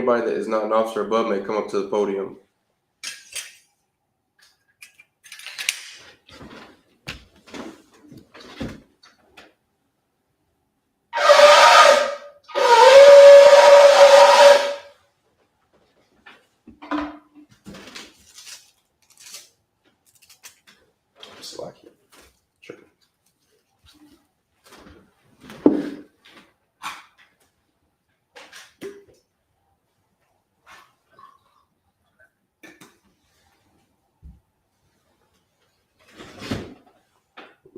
Anybody that is not an officer above may come up to the podium.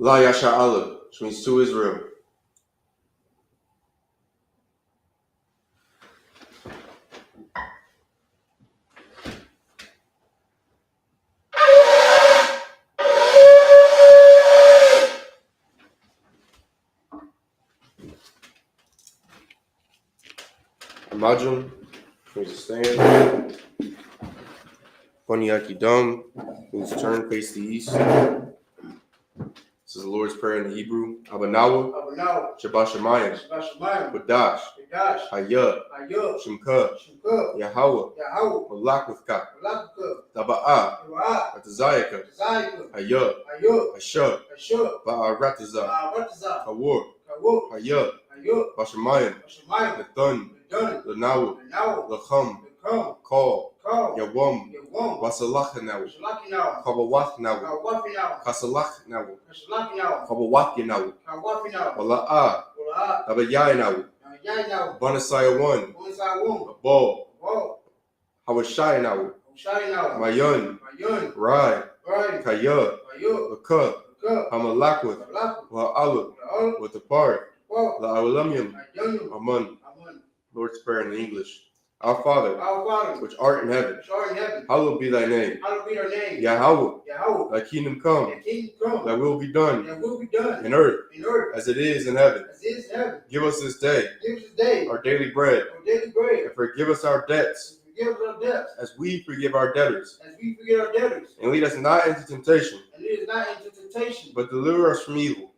La Yasha Allah, which means to Israel. Amajum, means to stand. Panyaki Dum, means to turn, face the east. This is the Lord's Prayer in the Hebrew. Abanawa, Shabbat Shemayim, Badash, Hayah, Shemka, Yahweh, Malakwithka, Taba'ah, Atazayaka, Hayah, Asher, Ba'arataza, Hawur, Hayah, Bashamayim, Nathan, Lanawu, Lacham, Call, Yawam, Wasalachanawu, Kabawachnawu, Kasalachnawu, Kabawachnawu, Wala'ah, Tabayaynawu, Banasaya 1, Abol, Hawashaynawu, Mayon, Rai, Kaya, Laka, Hamalakwith, Wa'alu, with the part, La'alamyam, Aman. Lord's Prayer in English. Our Father, which art in heaven, hallowed be thy name. Yahweh, thy kingdom come, thy will be done in earth as it is in heaven. Give us this day our daily bread, and forgive us our debts as we forgive our debtors. And lead us not into temptation, but deliver us from evil.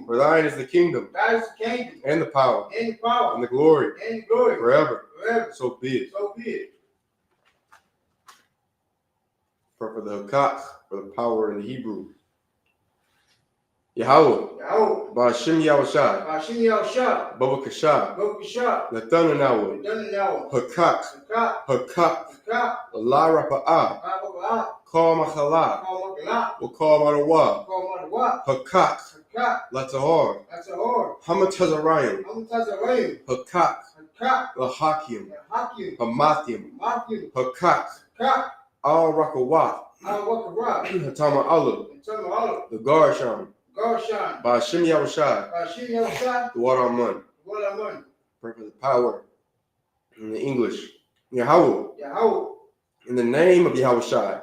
For thine is the kingdom, and the power, and the glory, forever. So be it. For the hakach, for the power in the Hebrew. Yahweh, Ba'ashim Yahushai, Baba Kashah, Nathanahu, Hakak, La Rapa'ah, Kal Machala, Wakal Marawa, Hakak, Latahar, Hamatazarayim, Hakak, Lahakim, Hamathim, Hakak, Al Rakawat, Hatama Allah, the Garshan, Ba'ashim Yahushai, the Water Amun. Pray for the power in the English. Yahweh. In the name of Yahushai.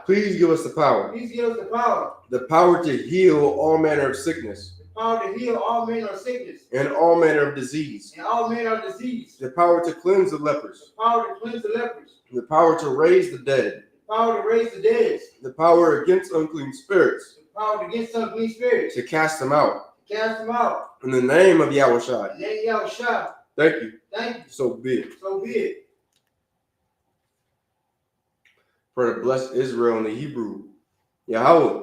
Please give us the power. The power to heal all manner of sickness. And all manner of disease. The power to cleanse the lepers. The power to raise the dead. The power against unclean spirits. To cast them out. In the name of Yahushai. Thank you. So be it. For to bless Israel in the Hebrew. Yahweh.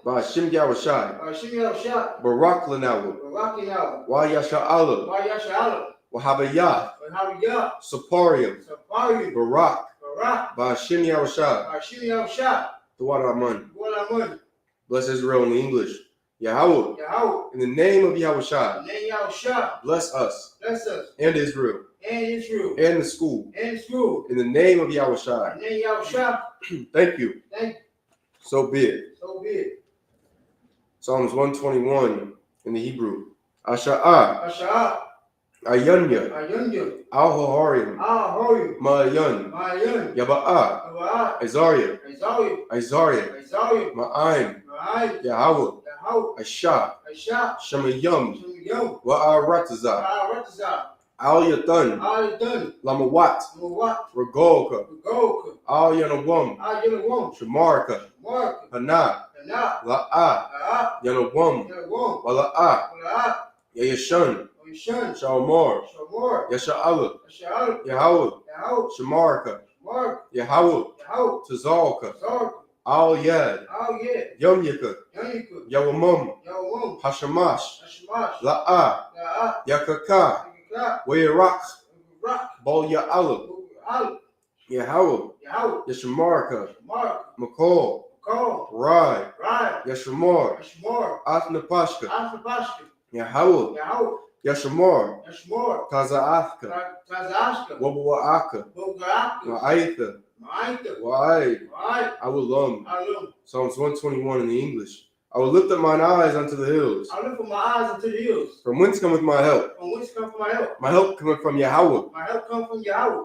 Ba'ashim Yahushai. Barak Lanawu. Wa Yasha Allah. Wahabayah. Saparium. Barak. Ba'ashim Yahushai. The Water Amun. Bless Israel in the English. Yahweh. In the name of Yahushai. Bless us. And Israel. And the school. In the name of Yahushai. Thank you. So be it. Psalms 121 in the Hebrew. Asha'ah. Ayanya. Al-Haharim. Ma'ayan. Yaba'ah. Isaiah. Ma'aim. Yahweh. Asha. Shemayim. Wa'arataza. Al-Yatan. Lamawat. Regolka. Al-Yanawam. Shamarka. Hana. La'ah. Yanawam. Wala'ah. Yayashan. Shalmar, Yasha'ala, Yahweh, Shamarka, Yahweh, Tazalka, Al Yad, Yom Yaka, Yawamum, Hashamash, La'ah, Yakaka, Wayarak, Bal Ya'ala, Yahweh, Yashamarka, McCall, Rai, Yashamar, Athnapashka, Yahweh, Yashamar, Kaza'athka, Wabawa'aka, Ma'aitha, Wa'aid, Awulam. Psalms 121 in the English. I will lift up mine eyes unto the hills. From whence cometh my help? My help cometh from Yahweh,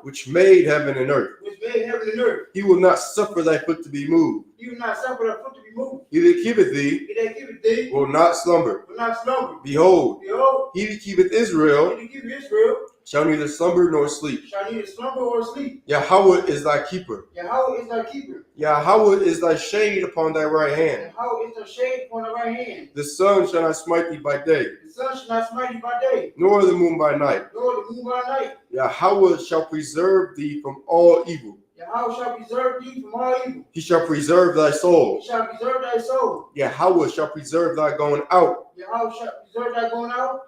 which made heaven and earth. He will not suffer thy foot to be moved. He that keepeth thee will not slumber. Behold, he that keepeth Israel shall neither slumber nor sleep. Yahweh is thy keeper. Yahweh is thy shade upon thy right hand. The sun shall not smite thee by day, nor the moon by night. Yahweh shall preserve thee from all evil. He shall preserve thy soul. Yahweh shall preserve thy going out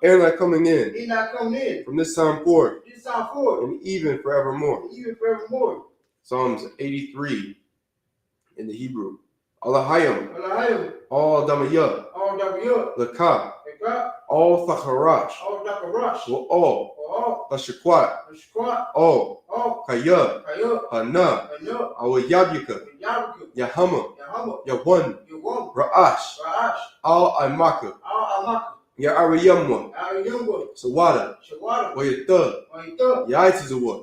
and thy coming in from this time forth and even forevermore. Psalms 83 in the Hebrew. Alahayim, all Damayah, Lakah, all Thacharash, all Tashakwat, all Kaya, Hana, Awayabyaka, Yahama, Yawan, Ra'ash, all Imaka, Ya'ariyamwa, Sawada, Wayata, Yaitizawa,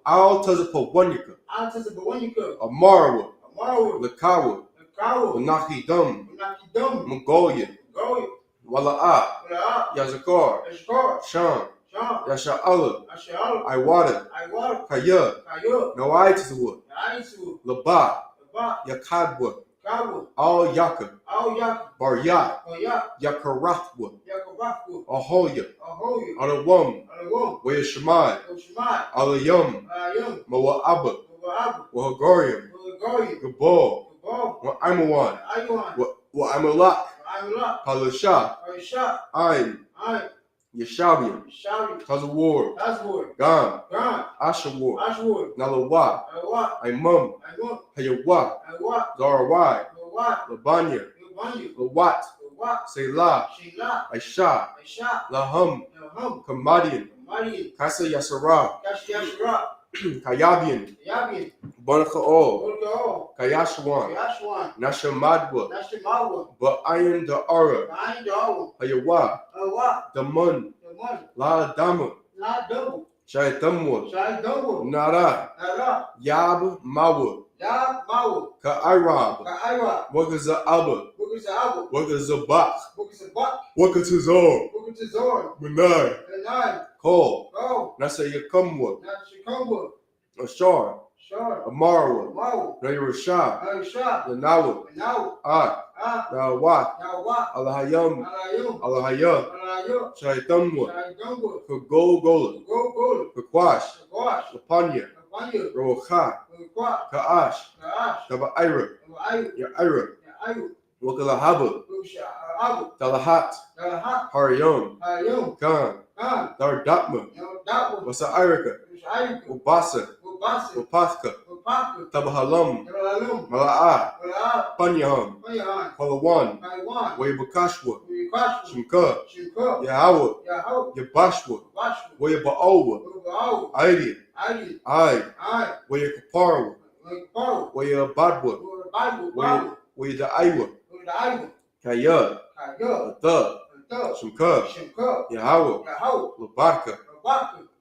all Tazapawanyaka, Amarawa, Lakawa, Menachidam, Mongolia, Wala'ah, Yazakar, Sham, Yasha'ala, Iwata, Kaya, Noaitizawa, Labat, Yakadwa, Al Yaka, Baryat, Yakarathwa, Ahoya, Alawam, Wayashamai, Alayam, Moa'aba, Wahagariam, Gabal, Wa'amawan, Wa'amalak, Palasha, Ain, Yashabian, Kazawar, Gam, Ashawar, Nalawa, Imam, Hayawa, Zarawai, Labanya, Lawat, Selah, Aisha, Laham, Kamadian, Kasa Yasara, Kayabian, Bonakaol, Kayashwan, Nashamadwa, Ba'ayan Da'ara, Hayawa, Damun, La Dama, Shaitamwa, Nara, Yab Mawa, Ka'irab, Wakaza Abba, Wakazabak, Wakatazor, Benai, Cole, Nasayakamwa, Ashar, Amarawa, Nayrashah, Nanawa, Nawat, Alahayam, Alahaya, Shaitamwa, Kagogola, Kakwash, Lapanya, Rocha, Ka'ash, Kaba'ira, Ya'ira, Wakalahaba, Talahat, Harayam, Khan, Dardatma, Wasa'irika, Ubasa, Upathka, Tabahalam, Mala'ah, Panyaham, Palawan, Wayabakashwa, Shimka, Yahweh, Yabashwa, Wayaba'alwa, Aidi, Ai, Wayakaparawa, Wayabadwa, Wayadaiwa, Kaya, Ata, Shimka, Yahweh, Labarka,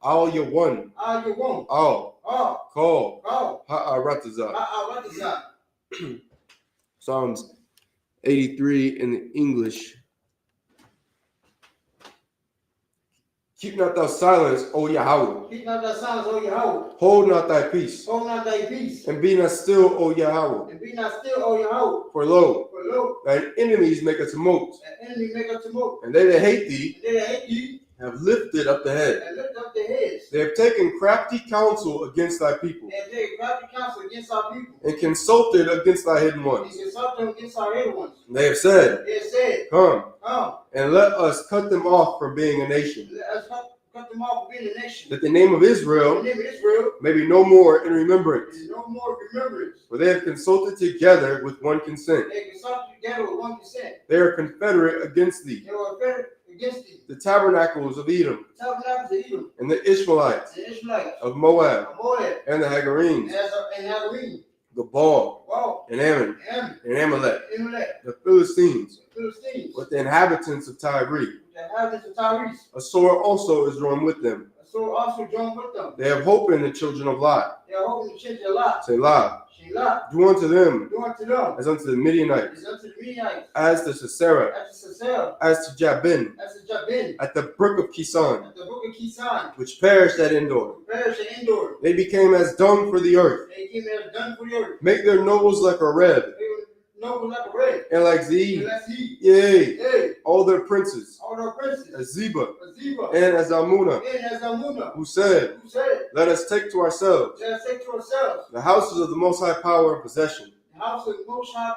Al Yawan, Al, Call, Ha'aratazah. Psalms 83 in the English. Keep not thou silence, O Yahweh. Keep not thy silence, O Yahweh. Hold not thy peace. Hold not thy peace. And be not still, O Yahweh. And be not still, O Yahweh. For lo, For lo, thine enemies make a tumult. an enemy make a tumult. And they that hate thee And they that hate thee have lifted up the head. and lift up their heads. They have taken crafty counsel against thy people, They have taken crafty counsel against our people, and consulted against thy hidden and ones. consulted against our hidden ones. They have said, They have said, Come, come, and let us cut them off from being a nation, let us cut them off from being a nation. that the name of The Israel name of Israel may be no more in remembrance. is no more remembrance. For they have consulted together with one consent. They consulted together with 1%. They are confederate against thee, They were offended against thee. the tabernacles of Edom, Tabernacles of Edom, and the Ishmaelites the Israelites, of Moab, of Moab, and the Hagarenes, and Hagarenes, Gabal, Wow, and Ammon, Ammon, and Amalek, Amalek, the Philistines, the Philistines, with the inhabitants of Tyre. the inhabitants of Tyrese. A sword also is drawn with them. So also joined with them. They have hope in the children of Lot. They are hoping to change their lot. Selah. Shelah, Do unto them do unto them, as unto the Midianites, is unto the Midianites, as to Sisera, as to Sisera, as to Jabin, as to Jabin, at the brook of Kison, at the brook of Kisan, which perished at Endor. perished and endured. They became as dung for the earth. They came as done for the earth. Make their nobles like a reb, They were noble like a red. and like And Zee, let's see, yea, hey, all their princes, all our princes, as Zeba, Azeba, and as Almunah, and as Almunah, who said, who said, Let us take to ourselves let us take to ourselves the houses of the Most High power and possession. the house of most high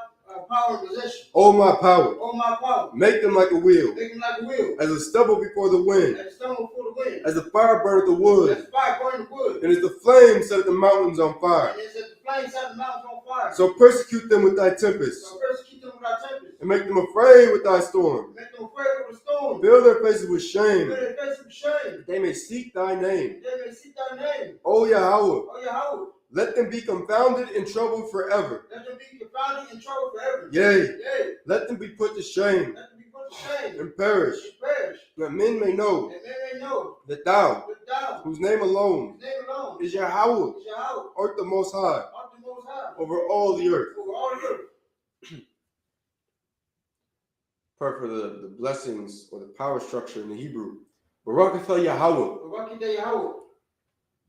power and possession. O my power, Oh my power, make them like a wheel, make them like a wheel, as a stubble before the wind, and stone before the wind, as the fire burneth the wood, as fire burn the wood, and as the flame set the mountains on fire. and as the flames set the mountains on fire. So persecute them with thy tempests, So persecute them with our tempest, and make them afraid with thy storm. make them afraid with the storm, Fill their faces with shame, fill their face with shame, that they may seek thy name. they may seek thy name. O Yahweh, Oh Yahweh, let them be confounded and troubled forever. let them be confounded and troubled forever. Yea, Yea, let them be put to shame let them be put to shame and perish, and perish, that men may know and they may know that thou, that thou, whose name alone whose name alone is Yahweh, is Yahweh, art the Most High art the most high, over all the earth. over all the earth. Part for the blessings or the power structure in the Hebrew. Baruch atah Yahweh, Baruch atah Yahweh,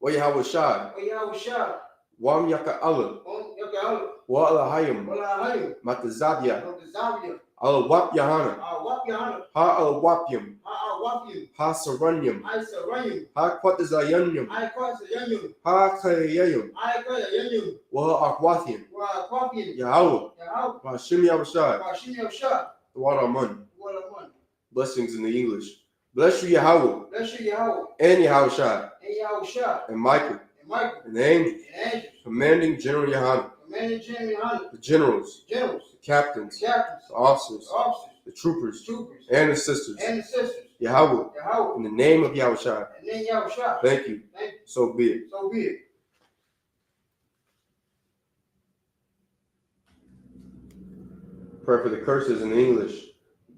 wa Yahweh Shai, O Yahweh Shah, wam yaka Allah, O Yahweh, wa Alahayim, Wala Hayim, matazavya, O Zavia, Alawap Yahana, Wap Yahana, ha Alawapyam, Wapim, ha Saranyam, I Sarayim, ha Quatazayanyam, I Kwasa Yanyum, ha Kayayam, I Kaya Yanyum, wa Akwathim, Wa Kwapim, Yahweh, Yahweh, wa Hashem Yahushai, Wa Shim Shah, the water Amun. Wala Man. Blessings in the English. Bless you, Yahweh, Bless you, Yahweh, and Yahushai, and Yahweh Shah, and Michael, and Michael, and the angels, and angels, commanding General Yahana, commanding General Yohana, the generals, generals, the captains, captains, the officers, officers, the troopers, troopers, and the sisters. and the sisters, Yahweh, Yahweh, in the name of Yahushai, and then Yahweh Shah. thank you. Thank you. So be it. So be it. Prayer for the curses in English.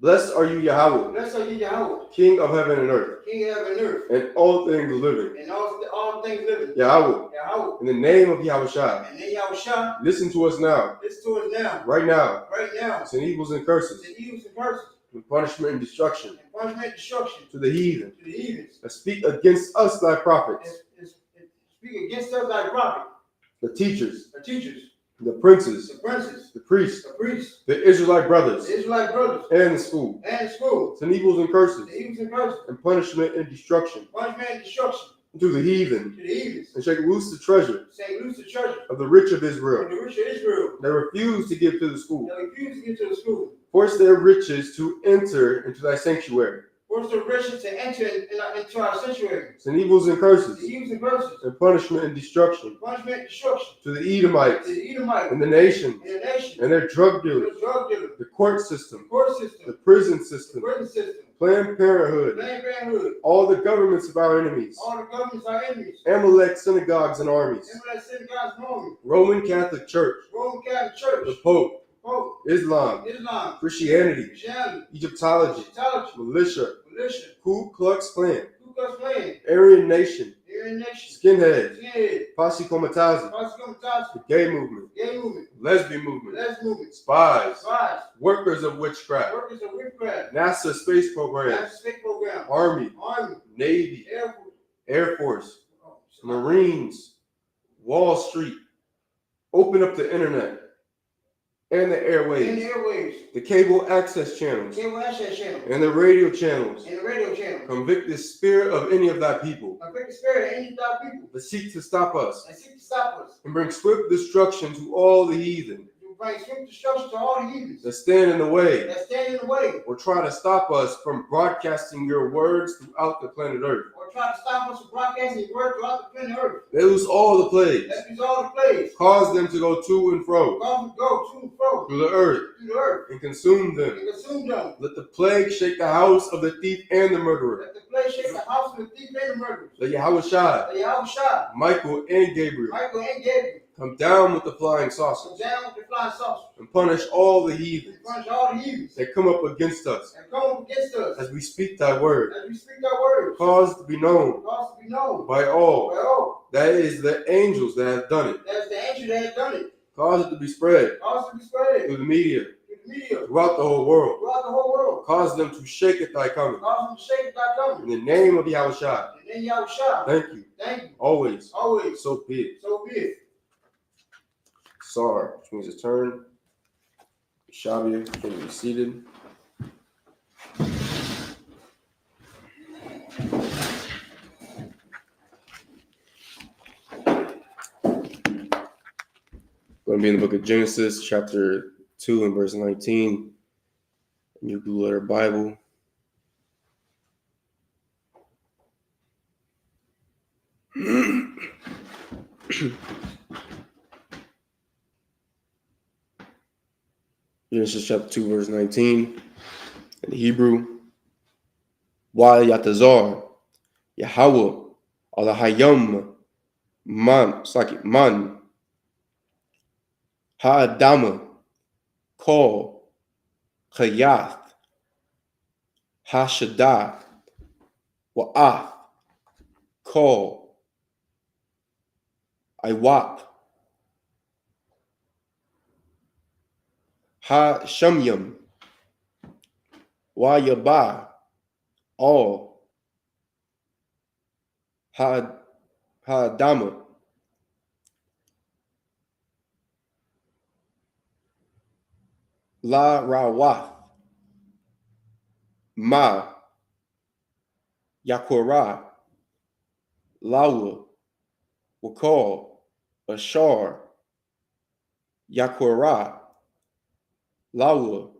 Blessed are you, Yahweh, Blessed are you, Yahweh, King of heaven and earth, King of heaven and earth, and all things living. and all things living. Yahweh, Yahweh, in the name of Yahushai, and then Yahweh Shah. listen to us now, Listen to us now, right now, right now. sin evils and curses, The evils and curses, and punishment and destruction and punishment and destruction to the heathen to the heathens, that speak against us, thy prophets, and speak against us thy prophet, the teachers, the teachers, the princes, the princes, the priests, the priests, the Israelite brothers, the Israelite brothers, and the school, and the school, sin evils and curses, the evils and curses, and punishment and destruction punishment and destruction to the heathen, to the heathens, and shake loose the treasure saying loose the treasure of the rich of of Israel. the rich of Israel, They refuse to give to the school. that refuse to get to the school. Force their riches to enter into thy sanctuary. Force the riches to enter into our sanctuary. Sin evils and The curses, evils and curses, and punishment and destruction punishment and destruction to the Edomites to the Edomites and the nations and the nation, and their drug dealers, the drug dealers, the court the system, court the system, prison the system, prison system, Planned Parenthood, Planned Parenthood, all the governments of our enemies, all the governments are enemies, Amalek synagogues and armies, Emulate synagogues and armies, Roman Catholic Church, Roman Catholic Church, the Pope, Pope, Islam, Islam, Christianity, Christianity, Egyptology, Egyptology, militia, militia, Ku Klux Klan, Ku Klux Klan, Aryan Nation, Aryan Nation, Skinhead, Skinhead, Posse Comitazi, Posse the gay movement, Gay Movement, lesbian movement, Les Movement, spies, Spies, workers of witchcraft, Workers of Witchcraft, NASA space program, National Space Program, Army, Army, Navy, Air Force, Air Force, Marines, Wall Street, open up the internet, and the and airwaves, the airwaves, the cable access channels, cable access channel, and the radio channels. and the radio channel. Convict the spirit of any of thy people Convict the spirit of any of thy people that seek to stop us, and seek to stop us. and bring swift destruction to all the heathen You bring swift destruction to all the heathens that stand in the way that stand in the way, or try to stop us from broadcasting your words throughout the planet Earth. or try to stop us from broadcasting your word throughout the planet Earth. Let loose all the plagues. Let these all the plagues. Cause them to go to and fro Cause them to go to and fro through the earth through the earth and consume them. and consume them. Let the plague shake the house of the thief and the murderer. Let the plague shake the house of the thief and the murderer. Let Yahushua, Let Yahushua, Michael, and Gabriel Michael, and Gabriel come down with the flying come saucers down with the flying saucer and punish all the heathens and punish all the heathens that come up against us and come up against us as we speak thy word. as we speak thy words. Cause to be known Cause to be known by by all all. that it is the angels that have done it. That's the angel that has done it. Cause it to be spread Cause to be spread through the media through the media throughout the whole world. throughout the whole world. Cause them to shake at thy coming. Cause them to shake thy coming. In the name of Yahushua. And then Yahushua, Thank you. thank you. Always. Always. So be it. So be it. Sar, which means a turn. Shabia can be seated. Going to be in the book of Genesis, chapter 2 and verse 19. New Blue Letter Bible. Genesis chapter 2, verse 19. In Hebrew, Wa Yatazar, Yahweh, Alahayam, Man, Ha'adama, Kol, Chayath, Hashaddah, Wa'ath, Kol, Iwap, Ha-Shamyam, Wa-Yabah, All, Ha-Adama, La-Rawath, Ma, Yakorah, Lawa, Wakal, Ashar, Yakorah, Lawa,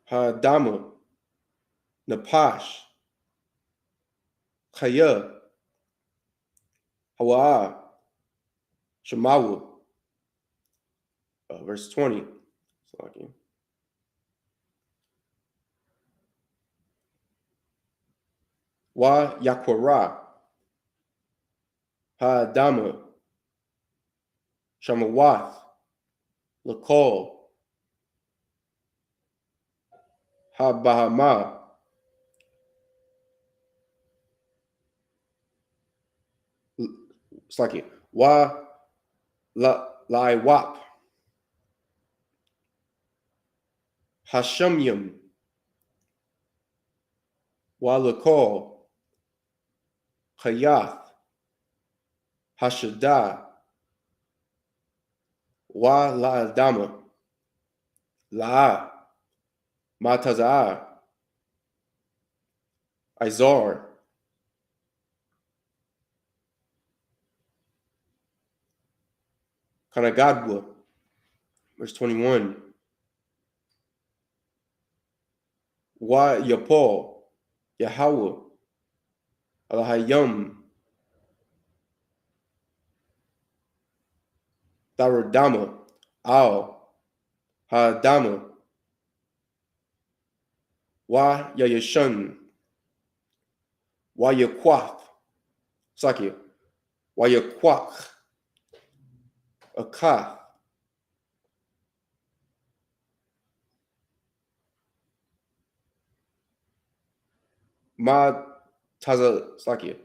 Ha-Adama, Napash, Chaya, Hawa, Shemawa. Verse 20. Wa Yakorah, Ha-Adama, Shemawath, Lakol, Ha-Bahama, Wa Laiwap, Hashamyam, Wa Lakol, Chayath, Hashaddah, Wa La'adama, La'a, Mataza'ah, Izar, Kanagadwa. Verse 21. Wa Yapol, Yahweh, Alahayam, Daradama, Al, Ha'adama, Wa Yayashun, Wa Yaquath, Saki, Wa Yaquach, Akath, Ma Taza Saki,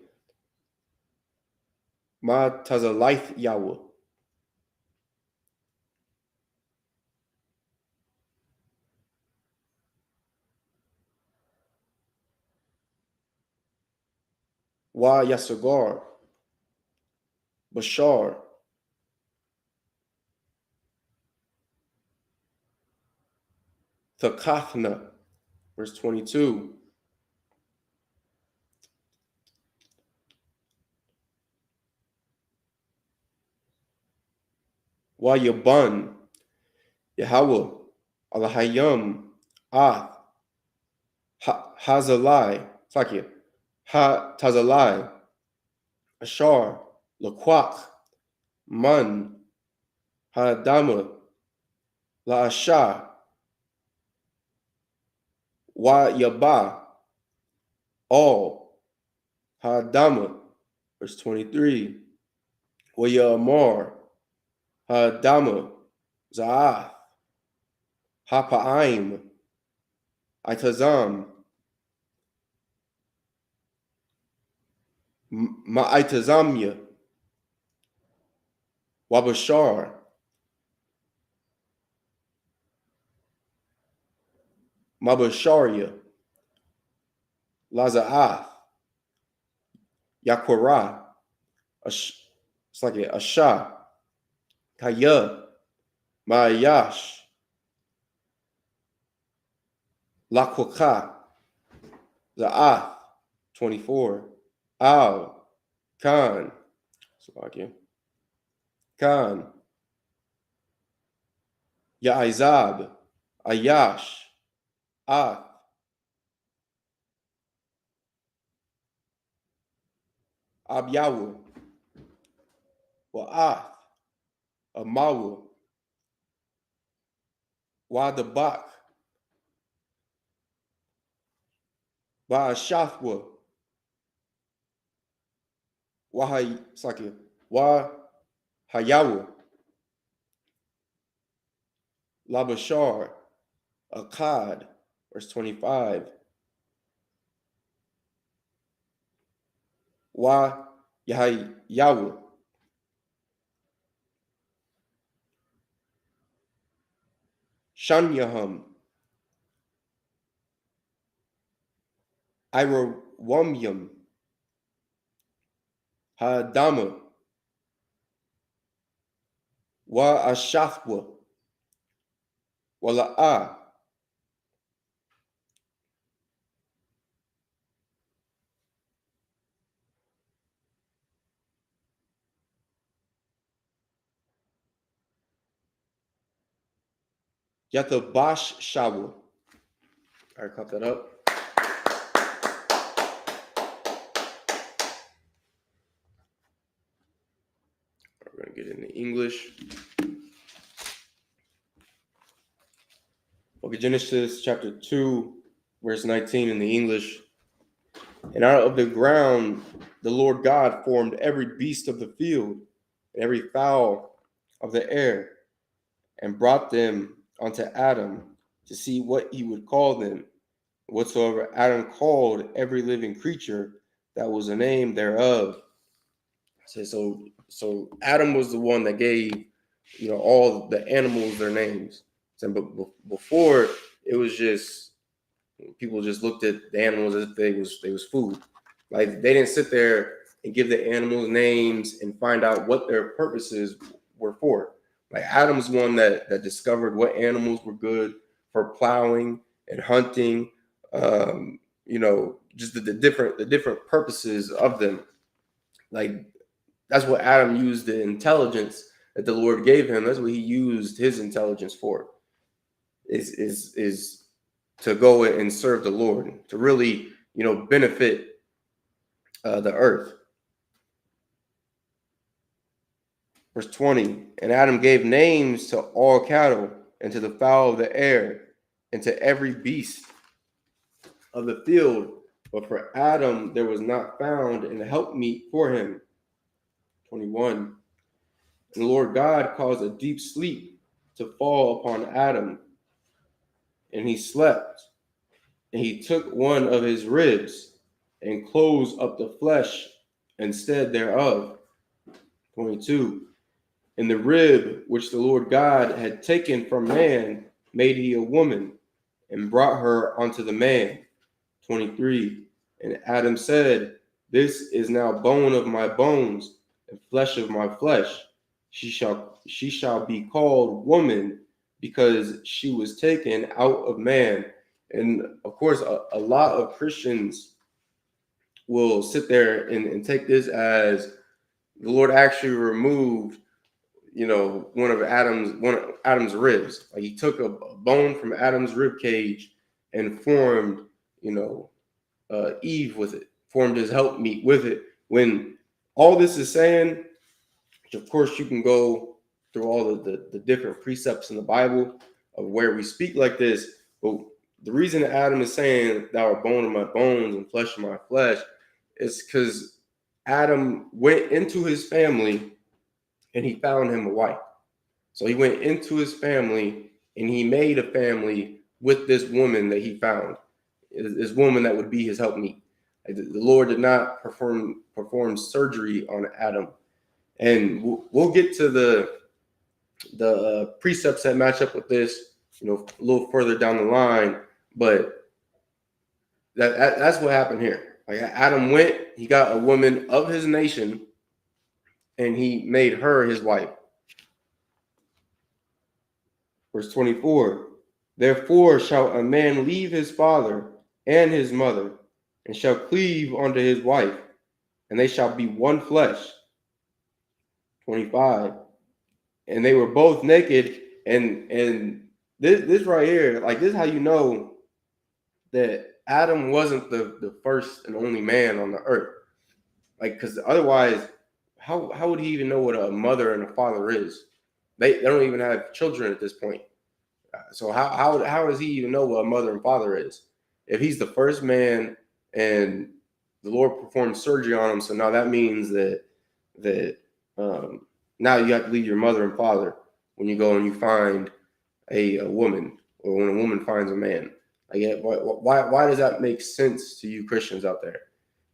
Ma Taza Life Yahweh. Wa Yasagar, Bashar, Thakathna, verse 22. Wayabun, Yahweh, Alahayim, Ah, Hazalai, Sakia, Ha Tazalai, Ashar, Laquak, Man, Hadama, La Asha, Wa Yaba, All, Hadama, verse 23. Wa Yamar, Hadama, Za'ath, Hapa'aim, Itazam, Ma'itazamya, Wabashar, Mabasharia, Laza'ath, Yaquara, it's like Asha, Kaya, Ma'ayash, Laquaka, Za'ath, 24, Al, Khan, Salakia, Khan, Ya'izab, Ayash, Ath, Abyawu, Wa'ath, Amawu, Wadabak, Ba'ashafwa, Wahayawu, Labashar, Akkad, verse 25, Wa Yahayawu, Shanyaham, Irawamyam, Hadama, Wa Ashafwa, Wala'a, Yatabash Shawu. All right, cut that up. We're going to get into English. Okay, Genesis chapter 2, verse 19 in the English. And out of the ground the Lord God formed every beast of the field and every fowl of the air and brought them unto Adam to see what he would call them. Whatsoever Adam called every living creature, that was the name thereof. So Adam was the one that gave, all the animals their names. But before, it was just people just looked at the animals as if they was food. Like, they didn't sit there and give the animals names and find out what their purposes were for. Like, Adam's one that discovered what animals were good for plowing and hunting. Just the different purposes of them. Like, that's what Adam used the intelligence that the Lord gave him. That's what he used his intelligence for. Is to go and serve the Lord, to really, benefit the earth. Verse 20, and Adam gave names to all cattle and to the fowl of the air and to every beast of the field. But for Adam, there was not found an helpmeet for him. 21, and the Lord God caused a deep sleep to fall upon Adam, and he slept. And he took one of his ribs and closed up the flesh instead thereof. 22. And the rib which the Lord God had taken from man made he a woman and brought her unto the man. 23. And Adam said, this is now bone of my bones and flesh of my flesh. She shall be called woman, because she was taken out of man. And of course, a lot of Christians will sit there and take this as the Lord actually removed, one of Adam's ribs. Like he took a bone from Adam's rib cage and formed, Eve with it, formed his helpmeet with it. When all this is saying, which of course you can go through all of the different precepts in the Bible of where we speak like this, but the reason Adam is saying thou art bone of my bones and flesh of my flesh is because Adam went into his family and he found him a wife. So he went into his family and he made a family with this woman that he found, this woman that would be his helpmeet. The Lord did not perform surgery on Adam. And we'll get to the precepts that match up with this, a little further down the line. But that's what happened here. Like Adam went, he got a woman of his nation, and he made her his wife. Verse 24, therefore shall a man leave his father and his mother, and shall cleave unto his wife, and they shall be one flesh. 25, and they were both naked, and this right here, like this is how you know that Adam wasn't the first and only man on the earth. Like, because otherwise, how would he even know what a mother and a father is? They don't even have children at this point. So how does he even know what a mother and father is? If he's the first man and the Lord performed surgery on him, so now that means that now you have to leave your mother and father when you go and you find a woman, or when a woman finds a man. Like, why does that make sense to you Christians out there?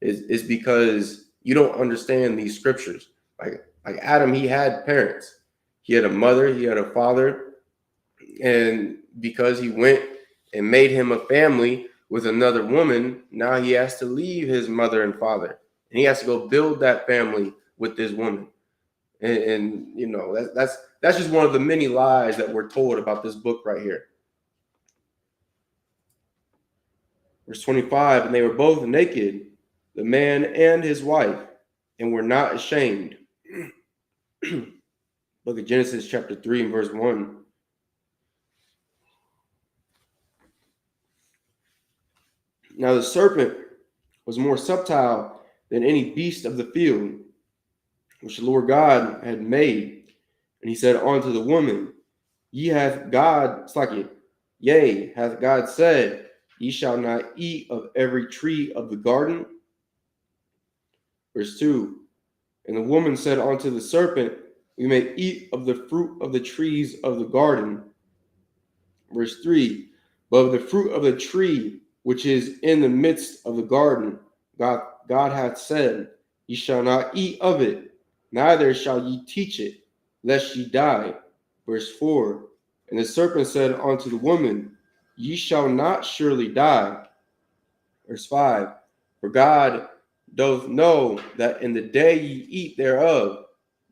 It's because you don't understand these scriptures. Like Adam, he had parents. He had a mother, he had a father, and because he went and made him a family with another woman, now he has to leave his mother and father, and he has to go build that family with this woman. And that's just one of the many lies that we're told about this book right here. Verse 25, and they were both naked, the man and his wife, and were not ashamed. Look at Genesis chapter 3 and verse 1. Now the serpent was more subtle than any beast of the field, which the Lord God had made. And he said unto the woman, hath God said, ye shall not eat of every tree of the garden? Verse 2, and the woman said unto the serpent, we may eat of the fruit of the trees of the garden. Verse 3, but of the fruit of the tree which is in the midst of the garden, God hath said, ye shall not eat of it, neither shall ye teach it, lest ye die. Verse 4, and the serpent said unto the woman, ye shall not surely die. Verse 5, for God doth know that in the day ye eat thereof,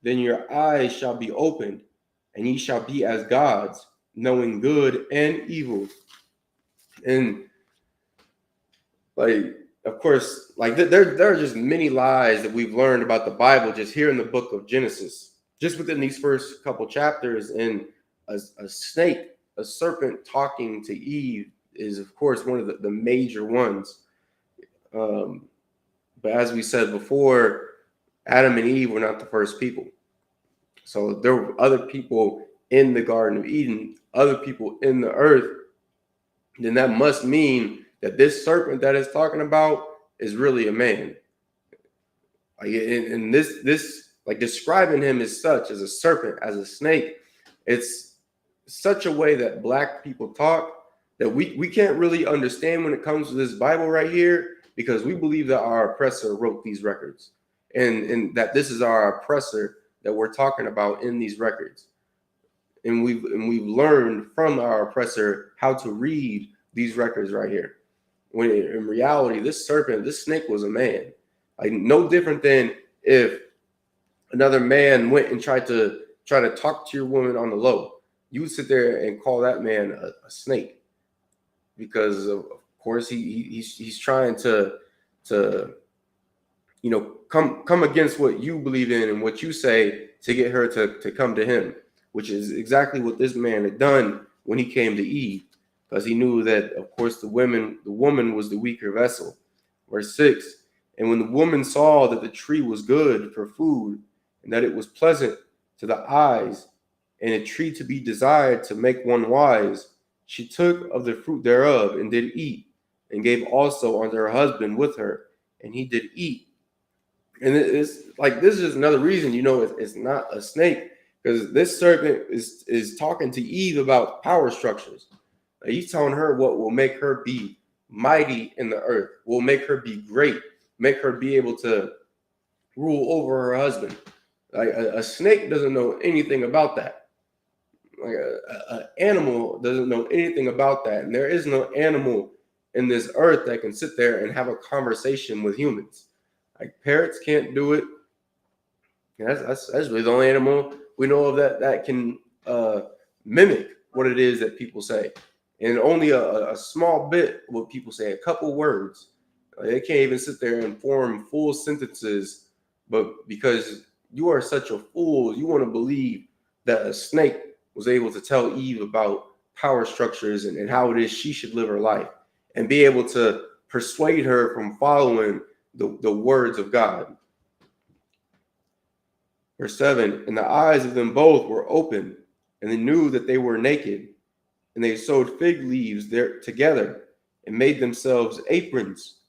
then your eyes shall be opened, and ye shall be as gods, knowing good and evil. And of course, there are just many lies that we've learned about the Bible just here in the book of Genesis, just within these first couple chapters. And a snake, a serpent talking to Eve is, of course, one of the major ones. But as we said before, Adam and Eve were not the first people. So there were other people in the Garden of Eden, other people in the earth. Then that must mean that this serpent that it's talking about is really a man. And this describing him as such, as a serpent, as a snake, it's such a way that Black people talk that we can't really understand when it comes to this Bible right here, because we believe that our oppressor wrote these records, and that this is our oppressor that we're talking about in these records. And we've learned from our oppressor how to read these records right here. When in reality, this serpent, this snake was a man. Like, no different than if another man went and tried to talk to your woman on the low. you would sit there and call that man a snake, because of course he's trying to come against what you believe in and what you say to get her to come to him, which is exactly what this man had done when he came to Eve, because he knew that, of course, the woman was the weaker vessel. Verse 6, and when the woman saw that the tree was good for food, and that it was pleasant to the eyes, and a tree to be desired to make one wise, she took of the fruit thereof and did eat, and gave also unto her husband with her, and he did eat. And it's like, this is another reason, it's not a snake, because this serpent is talking to Eve about power structures. Like, he's telling her what will make her be mighty in the earth, will make her be great, make her be able to rule over her husband. Like a snake doesn't know anything about that. Like an animal doesn't know anything about that. And there is no animal in this earth that can sit there and have a conversation with humans. Like parrots can't do it. That's really the only animal we know of that can mimic what it is that people say. And only a small bit of what people say, a couple words. They can't even sit there and form full sentences. But because you are such a fool, you want to believe that a snake was able to tell Eve about power structures and how it is she should live her life, and be able to persuade her from following the words of God. Verse 7, and the eyes of them both were open, and they knew that they were naked, and they sewed fig leaves there together and made themselves aprons.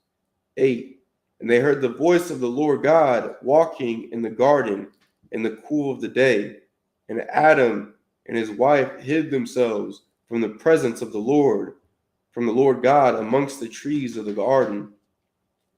8, and they heard the voice of the Lord God walking in the garden in the cool of the day, and Adam and his wife hid themselves from the presence of the Lord God amongst the trees of the garden.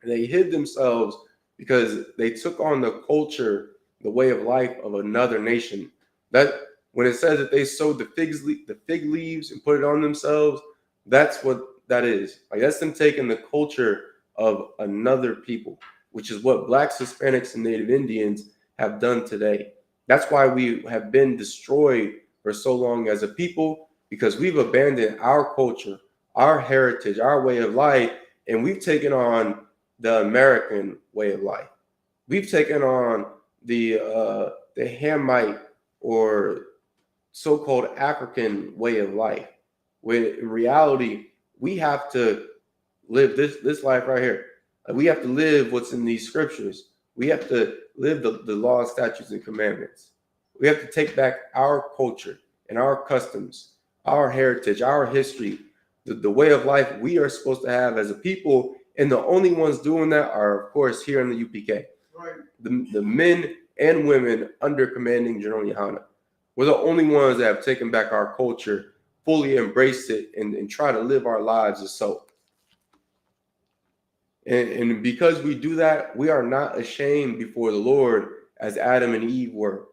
And they hid themselves because they took on the culture, the way of life of another nation. That when it says that they sewed the fig leaves and put it on themselves, that's what that is. Like, that's them taking the culture of another people, which is what Blacks, Hispanics, and Native Indians have done today. That's why we have been destroyed for so long as a people, because we've abandoned our culture, our heritage, our way of life, and we've taken on the American way of life. We've taken on the Hamite or so-called African way of life, when in reality we have to live this life right here. We have to live what's in these scriptures. We have to live the laws, statutes, and commandments. We have to take back our culture and our customs, our heritage, our history, the way of life we are supposed to have as a people. And the only ones doing that are, of course, here in the UPK. Right. The men and women under commanding General Yohana. We're the only ones that have taken back our culture, fully embraced it, and try to live our lives as so. And because we do that, we are not ashamed before the Lord as Adam and Eve were.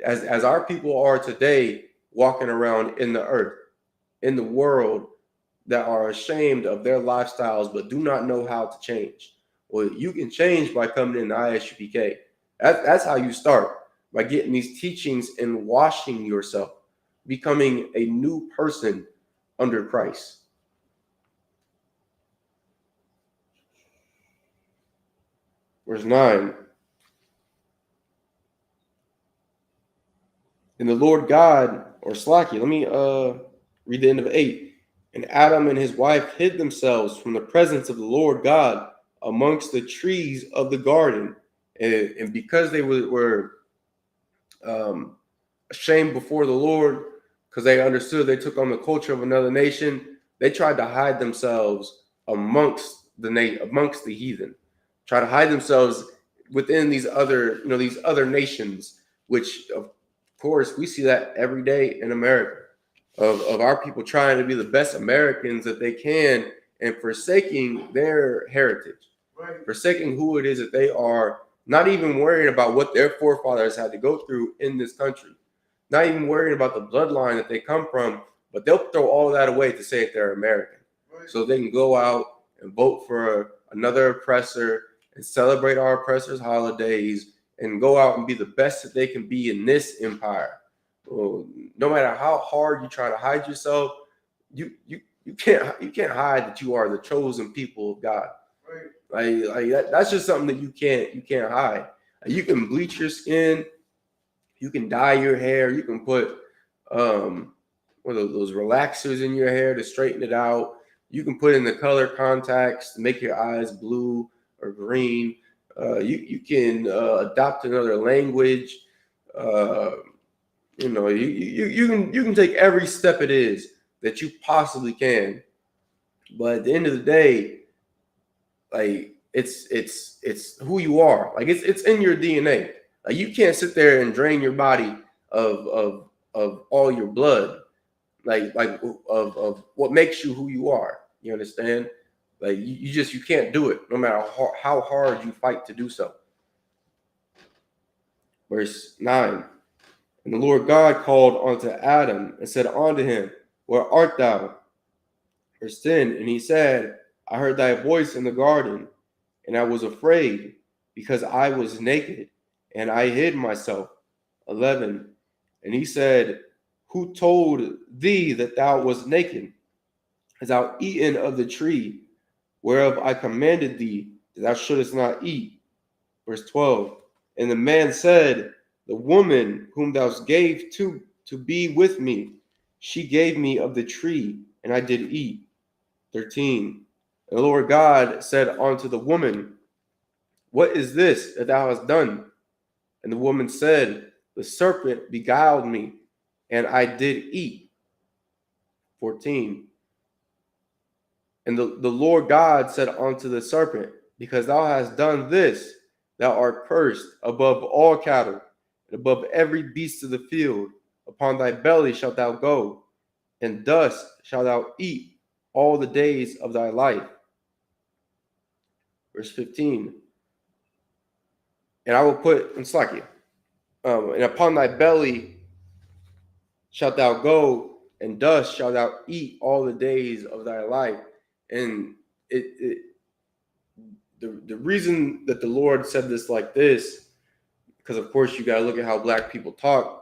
As our people are today, walking around in the earth, in the world, that are ashamed of their lifestyles but do not know how to change. Well, you can change by coming in the ISUPK. That's how you start, by getting these teachings and washing yourself, becoming a new person under Christ. Verse 9. And the Lord God, or Slacky, let me read the end of 8. And Adam and his wife hid themselves from the presence of the Lord God amongst the trees of the garden. And because they were ashamed before the Lord, because they understood they took on the culture of another nation, they tried to hide themselves amongst the heathen, try to hide themselves within these other nations, which of course we see that every day in America, of our people trying to be the best Americans that they can and forsaking their heritage, right, forsaking who it is that they are, not even worrying about what their forefathers had to go through in this country, not even worrying about the bloodline that they come from, but they'll throw all that away to say that they're American, right, so they can go out and vote for another oppressor and celebrate our oppressor's holidays and go out and be the best that they can be in this empire. Well, no matter how hard you try to hide yourself, you can't hide that you are the chosen people of God. Like that's just something that you can't hide. You can bleach your skin, you can dye your hair, you can put one of those relaxers in your hair to straighten it out. You can put in the color contacts to make your eyes blue or green. You can adopt another language. Uh, you can take every step it is that you possibly can. But at the end of the day, like it's who you are. Like it's in your DNA. Like you can't sit there and drain your body of all your blood, of what makes you who you are. You understand? Like you can't do it, no matter how hard you fight to do so. Verse 9. And the Lord God called unto Adam and said unto him, Where art thou? Verse 10. And he said, I heard thy voice in the garden, and I was afraid, because I was naked, and I hid myself. 11. And he said, Who told thee that thou wast naked? Hast thou eaten of the tree whereof I commanded thee that thou shouldest not eat? Verse 12. And the man said, The woman whom thou gave to be with me, she gave me of the tree, and I did eat. 13. And the Lord God said unto the woman, What is this that thou hast done? And the woman said, The serpent beguiled me, and I did eat. 14. And the Lord God said unto the serpent, Because thou hast done this, thou art cursed above all cattle, and above every beast of the field. Upon thy belly shalt thou go, and dust shalt thou eat all the days of thy life. Verse 15. And I will put, and slack you, and upon thy belly shalt thou go, and dust shalt thou eat all the days of thy life. And the reason that the Lord said this like this, because of course you got to look at how black people talk,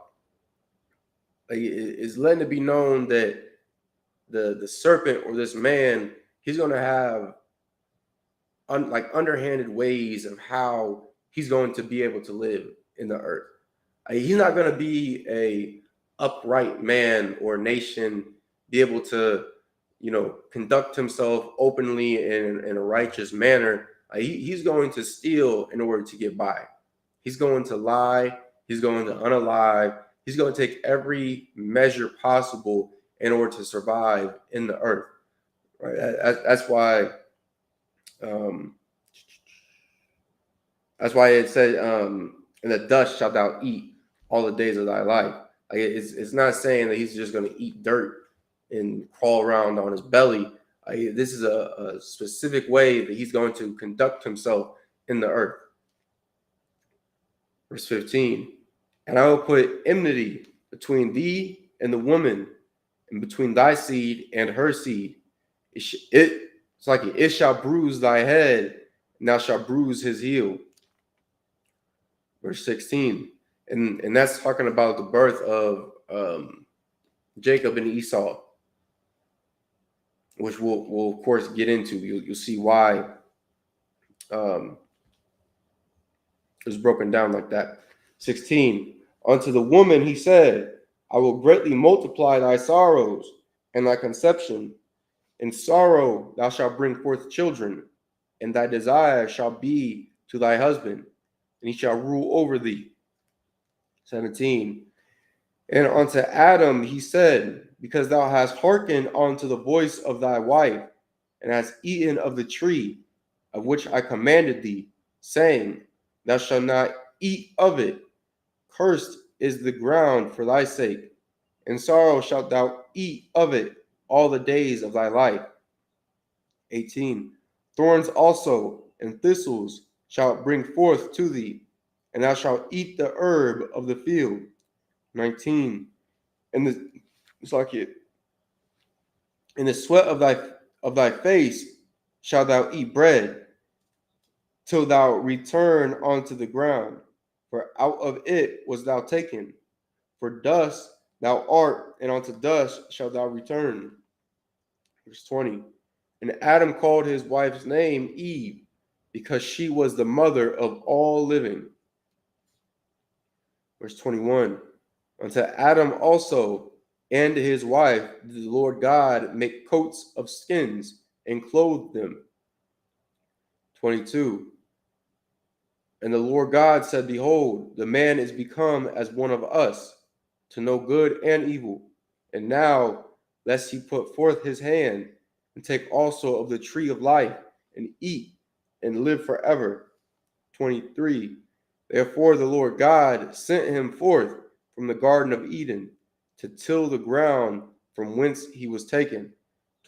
like, is letting it be known that the serpent or this man, he's going to have underhanded ways of how he's going to be able to live in the earth. He's not going to be a upright man or nation, be able to, conduct himself openly in a righteous manner. He's going to steal in order to get by. He's going to lie. He's going to unalive. He's going to take every measure possible in order to survive in the earth. Right? That's why. That's why it said, "In the dust shalt thou eat all the days of thy life." Like it's not saying that he's just going to eat dirt and crawl around on his belly. This is a specific way that he's going to conduct himself in the earth. Verse 15. And I will put enmity between thee and the woman, and between thy seed and her seed. It shall bruise thy head, and thou shalt bruise his heel. Verse 16. And that's talking about the birth of Jacob and Esau, which we'll of course get into. You'll see why it was broken down like that. 16. Unto the woman he said, I will greatly multiply thy sorrows and thy conception. In sorrow thou shalt bring forth children, and thy desire shall be to thy husband, and he shall rule over thee. 17. And unto Adam he said, Because thou hast hearkened unto the voice of thy wife, and hast eaten of the tree of which I commanded thee, saying, Thou shalt not eat of it. Cursed is the ground for thy sake, and sorrow shalt thou eat of it all the days of thy life. 18. Thorns also and thistles shalt bring forth to thee, and thou shalt eat the herb of the field. 19. And in the sweat of thy face shalt thou eat bread, till thou return unto the ground, for out of it was thou taken. For dust thou art, and unto dust shalt thou return. Verse 20. And Adam called his wife's name Eve, because she was the mother of all living. Verse 21. Unto Adam also and his wife did the Lord God make coats of skins and clothed them. 22. And the Lord God said, Behold, the man is become as one of us, to know good and evil. And now, lest he put forth his hand, and take also of the tree of life, and eat, and live forever. 23. Therefore the Lord God sent him forth from the Garden of Eden, to till the ground from whence he was taken.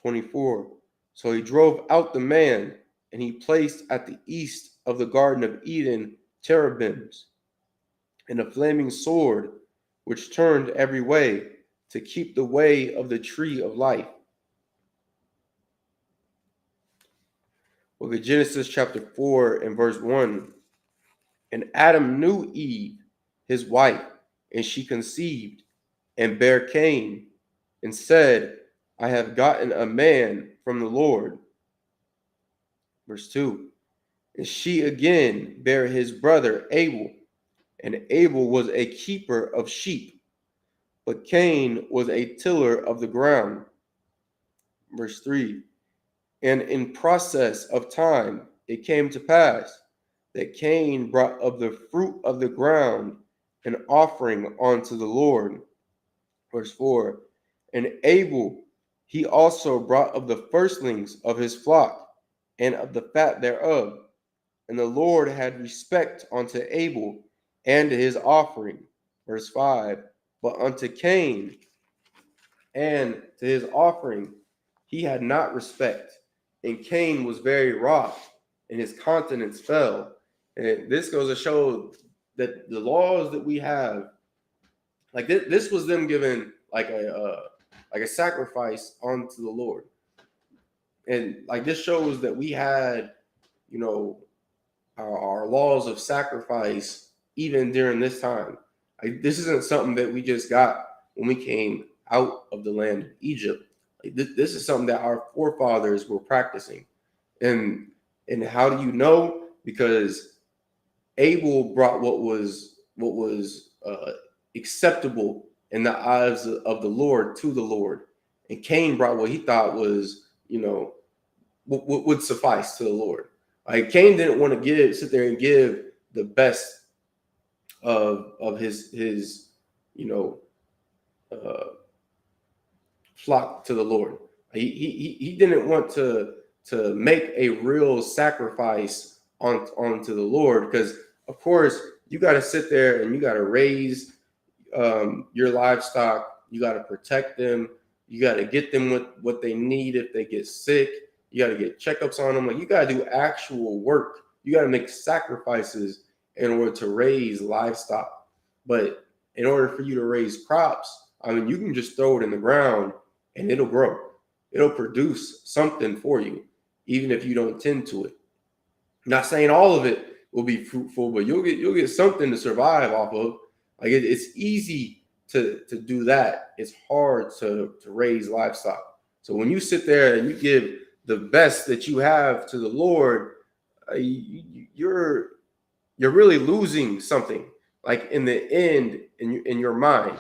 24. So he drove out the man, and he placed at the east of the Garden of Eden cherubims, and a flaming sword, which turned every way, to keep the way of the tree of life. Look at Genesis chapter 4 and verse 1. And Adam knew Eve, his wife, and she conceived, and bare Cain, and said, I have gotten a man from the Lord. Verse 2. And she again bare his brother Abel, and Abel was a keeper of sheep, but Cain was a tiller of the ground. Verse 3. And in process of time it came to pass that Cain brought of the fruit of the ground an offering unto the Lord. Verse 4. And Abel he also brought of the firstlings of his flock, and of the fat thereof. And the Lord had respect unto Abel and to his offering. Verse 5. But unto Cain and to his offering he had not respect. And Cain was very wroth, and his countenance fell. And this goes to show that the laws that we have, like this was them giving like a sacrifice unto the Lord. And like this shows that we had, you know, our laws of sacrifice even during this time. Like, this isn't something that we just got when we came out of the land of Egypt. Like, this is something that our forefathers were practicing. And how do you know? Because Abel brought what was acceptable in the eyes of the Lord to the Lord, and Cain brought what he thought was, you know, what would suffice to the Lord. Like Cain didn't want to sit there and give the best of his you know flock to the Lord. He didn't want to make a real sacrifice onto the Lord, because of course you got to sit there and you got to raise your livestock. You got to protect them. You got to get them what they need if they get sick. You got to get checkups on them. Like, you got to do actual work. You got to make sacrifices in order to raise livestock. But in order for you to raise crops, I mean, you can just throw it in the ground and it'll grow. It'll produce something for you, even if you don't tend to it. I'm not saying all of it will be fruitful, but you'll get something to survive off of. Like it's easy to do that. It's hard to raise livestock. So when you sit there and you give the best that you have to the Lord, you're really losing something. Like in the end, in your mind,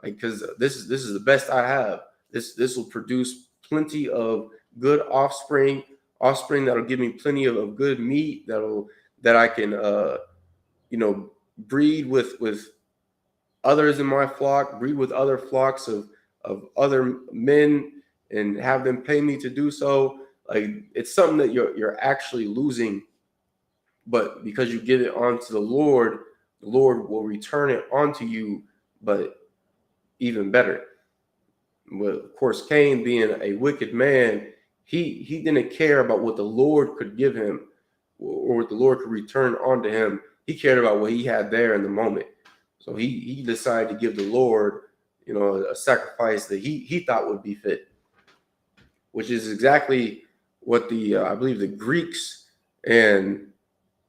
like, because this is the best I have. This will produce plenty of good offspring that'll give me plenty of good meat that I can breed with others in my flock, breed with other flocks of other men, and have them pay me to do so. Like, it's something that you're actually losing, but because you give it onto the Lord will return it onto you, but even better. But of course, Cain, being a wicked man, he didn't care about what the Lord could give him or what the Lord could return onto him. He cared about what he had there in the moment. So he decided to give the Lord, a sacrifice that he thought would be fit, which is exactly what I believe the Greeks and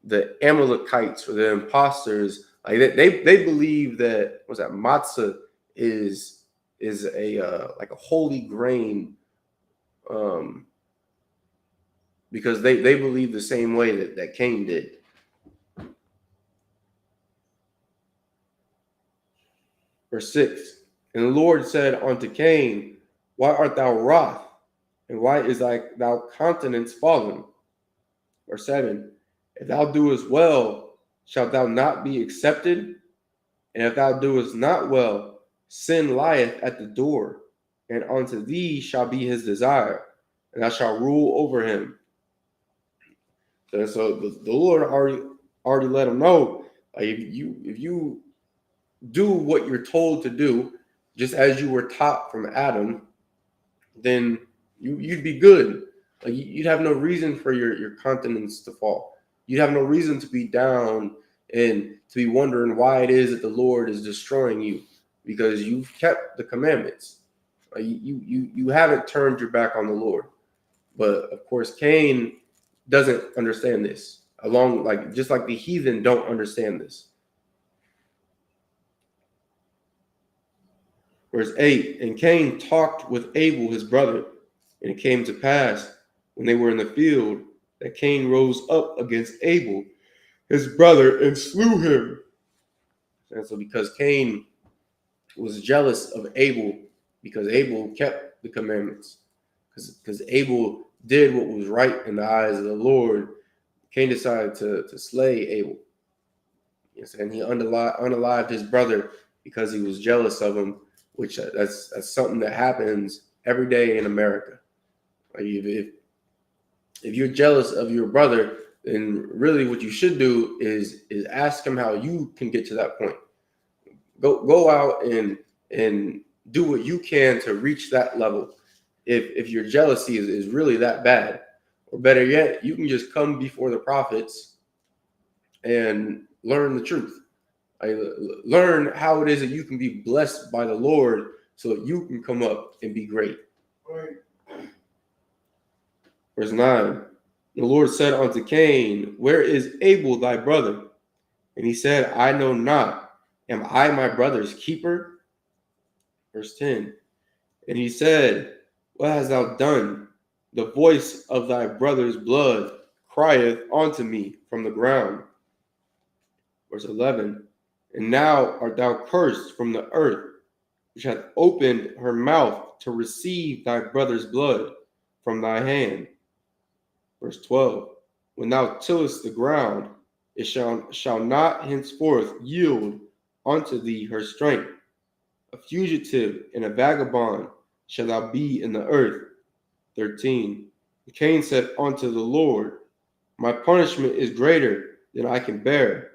the Amalekites, or the imposters, like they believe that matzah is is a like a holy grain, because they believe the same way that Cain did. Verse 6, and the Lord said unto Cain, why art thou wroth? And why is thy countenance fallen? Verse 7, if thou doest well, shalt thou not be accepted? And if thou doest not well, sin lieth at the door, and unto thee shall be his desire, and thou shalt rule over him. So the Lord already let him know, like, if you do what you're told to do, just as you were taught from Adam, then you'd be good. Like, you'd have no reason for your countenance to fall. You'd have no reason to be down and to be wondering why it is that the Lord is destroying you, because you've kept the commandments. Like, you haven't turned your back on the Lord. But of course, Cain doesn't understand this. Just like the heathen don't understand this. Verse 8, and Cain talked with Abel his brother, and it came to pass, when they were in the field, that Cain rose up against Abel his brother and slew him. And so because Cain was jealous of Abel, because Abel kept the commandments, because Abel did what was right in the eyes of the Lord, Cain decided to slay Abel. Yes, and he unalived his brother because he was jealous of him, which that's something that happens every day in America. Like, if you're jealous of your brother, then really what you should do is ask him how you can get to that point. Go out and do what you can to reach that level. If your jealousy is really that bad, or better yet, you can just come before the prophets and learn the truth. Learn how it is that you can be blessed by the Lord so that you can come up and be great. Right. Verse 9, the Lord said unto Cain, where is Abel thy brother? And he said, I know not. Am I my brother's keeper? Verse 10, and he said, what hast thou done? The voice of thy brother's blood crieth unto me from the ground. Verse 11, and now art thou cursed from the earth, which hath opened her mouth to receive thy brother's blood from thy hand. Verse 12, when thou tillest the ground, it shall not henceforth yield unto thee her strength. A fugitive and a vagabond shall thou be in the earth. 13, Cain said unto the Lord, my punishment is greater than I can bear.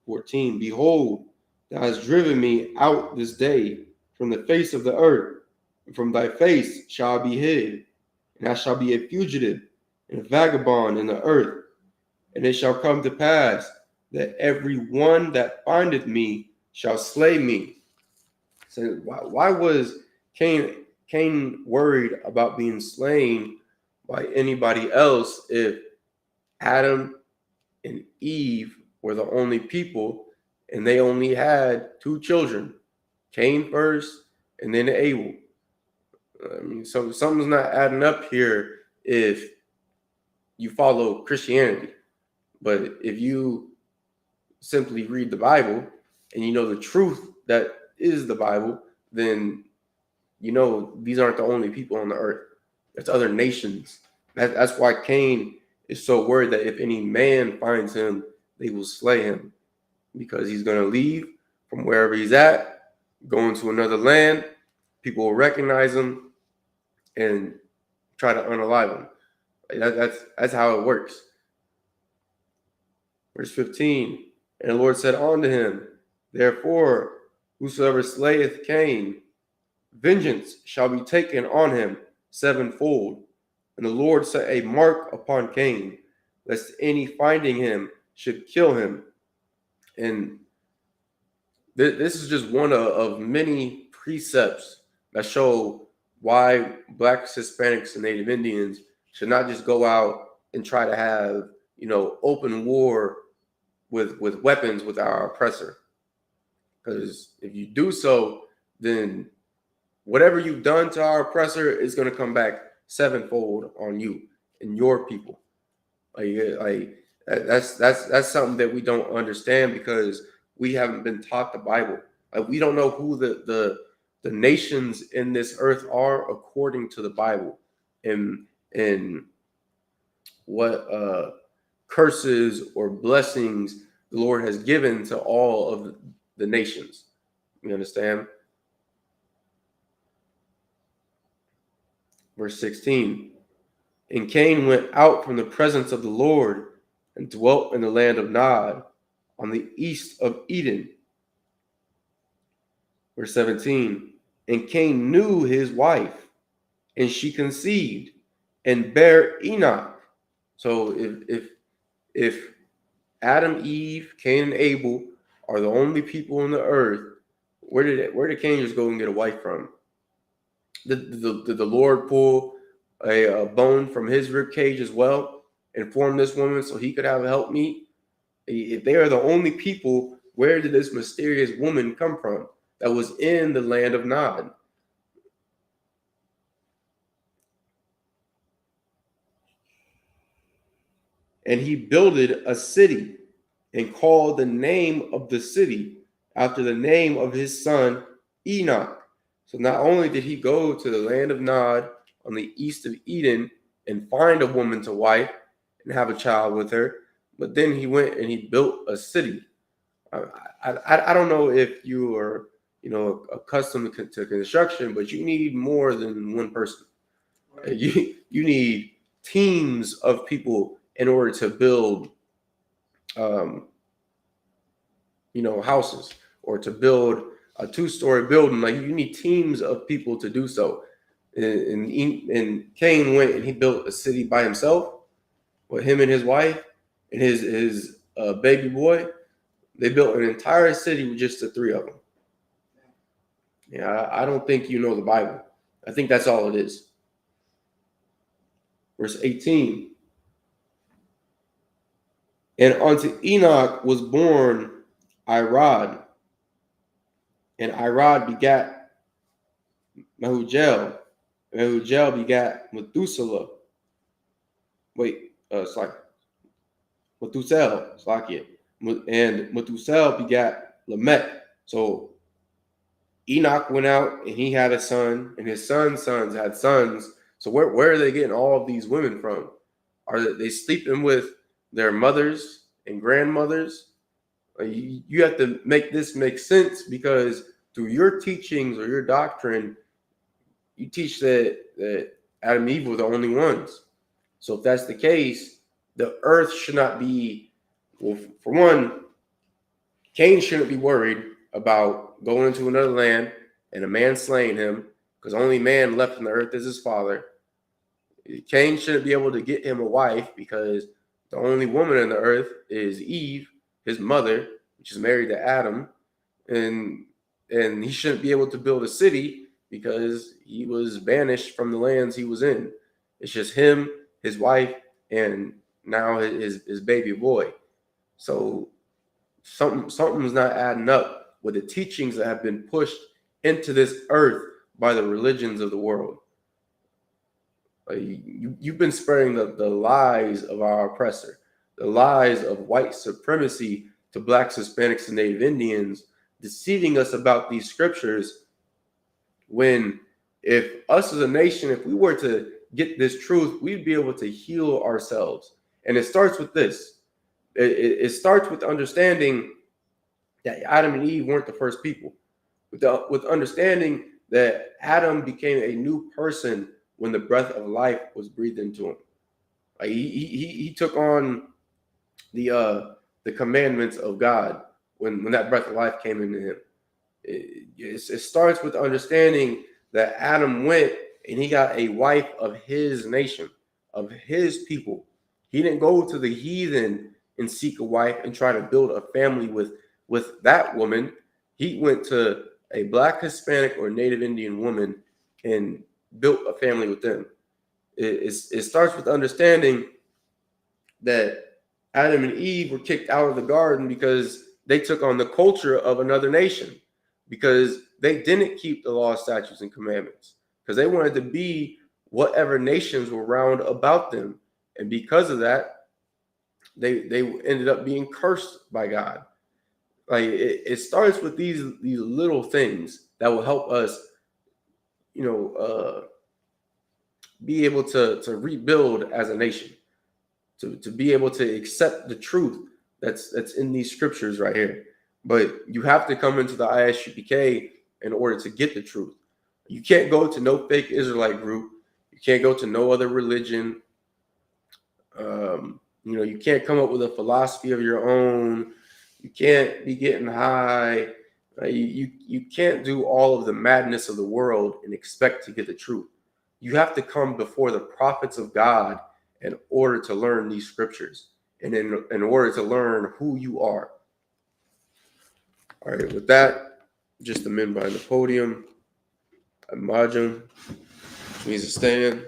14, behold, thou hast driven me out this day from the face of the earth, and from thy face shall I be hid, and I shall be a fugitive and a vagabond in the earth. And it shall come to pass that every one that findeth me shall slay me. So why was Cain worried about being slain by anybody else if Adam and Eve were the only people and they only had two children, Cain first and then Abel? I mean, so something's not adding up here if you follow Christianity. But if you simply read the Bible and you know the truth that is the Bible, then you know these aren't the only people on the earth. There's other nations. That's why Cain is so worried that if any man finds him, they will slay him, because he's going to leave from wherever he's at, go into another land. People will recognize him and try to unalive him. That's how it works. Verse 15, and the Lord said unto him, therefore, whosoever slayeth Cain, vengeance shall be taken on him sevenfold. And the Lord set a mark upon Cain, lest any finding him should kill him. And this is just one of many precepts that show why Blacks, Hispanics, and Native Indians should not just go out and try to have, open war with weapons with our oppressor. Because if you do so, then whatever you've done to our oppressor is going to come back sevenfold on you and your people. That's something that we don't understand because we haven't been taught the Bible. Like, we don't know who the nations in this earth are according to the Bible, and what curses or blessings the Lord has given to all of the nations. You understand? Verse 16. And Cain went out from the presence of the Lord and dwelt in the land of Nod on the east of Eden. Verse 17. And Cain knew his wife, and she conceived and bare Enoch. So if Adam, Eve, Cain, and Abel are the only people on the earth, where did Cain just go and get a wife from? Did the Lord pull a bone from his rib cage as well and form this woman so he could have a helpmeet? If they are the only people, where did this mysterious woman come from that was in the land of Nod? And he builded a city and called the name of the city after the name of his son Enoch. So not only did he go to the land of Nod on the east of Eden and find a woman to wife and have a child with her, but then he went and he built a city. I don't know if you are accustomed to construction, but you need more than one person. You need teams of people in order to build houses, or to build a two-story building. Like, you need teams of people to do so. And Cain went and he built a city by himself with him and his wife and his baby boy. They built an entire city with just the three of them. Yeah, I don't think you know the Bible. I think that's all it is. Verse 18. And unto Enoch was born Irad, and Irad begat Mehujael. Mehujael begat Methuselah. Methuselah, and Methuselah begat Lamech. So Enoch went out and he had a son, and his son's sons had sons. So where are they getting all of these women from? Are they sleeping with their mothers and grandmothers? You have to make this make sense, because through your teachings or your doctrine, you teach that Adam and Eve were the only ones. So if that's the case, the earth should not be, well, for one, Cain shouldn't be worried about going into another land and a man slaying him, because only man left on the earth is his father. Cain shouldn't be able to get him a wife, because the only woman on the earth is Eve, his mother, which is married to Adam. And he shouldn't be able to build a city, because he was banished from the lands he was in. It's just him, his wife, and now his baby boy. So something's not adding up with the teachings that have been pushed into this earth by the religions of the world. You've been spreading the lies of our oppressor, the lies of white supremacy to blacks, Hispanics, and Native Indians, deceiving us about these scriptures, when if us as a nation, if we were to get this truth, we'd be able to heal ourselves. And it starts with this. It starts with understanding that Adam and Eve weren't the first people, with understanding that Adam became a new person when the breath of life was breathed into him. He took on the commandments of God when that breath of life came into him. It starts with understanding that Adam went and he got a wife of his nation, of his people. He didn't go to the heathen and seek a wife and try to build a family with that woman. He went to a black, Hispanic, or Native Indian woman and built a family with them. It starts with understanding that Adam and Eve were kicked out of the garden because they took on the culture of another nation, because they didn't keep the law, statutes, and commandments because they wanted to be whatever nations were round about them. And because of that, they ended up being cursed by God. Like it starts with these little things that will help us, be able to rebuild as a nation, to be able to accept the truth that's in these scriptures right here. But you have to come into the ISUPK in order to get the truth. You can't go to no fake Israelite group. You can't go to no other religion. You can't come up with a philosophy of your own. You can't be getting high. You can't do all of the madness of the world and expect to get the truth. You have to come before the prophets of God in order to learn these scriptures and in order to learn who you are. All right, with that, just the men behind the podium. Imagine, which means to stand.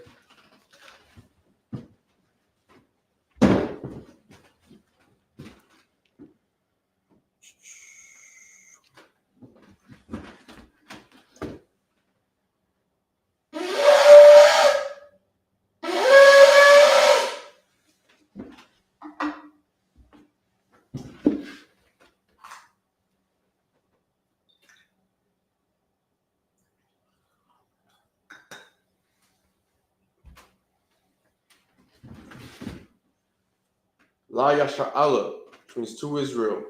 La Yasha Allah, which means to Israel.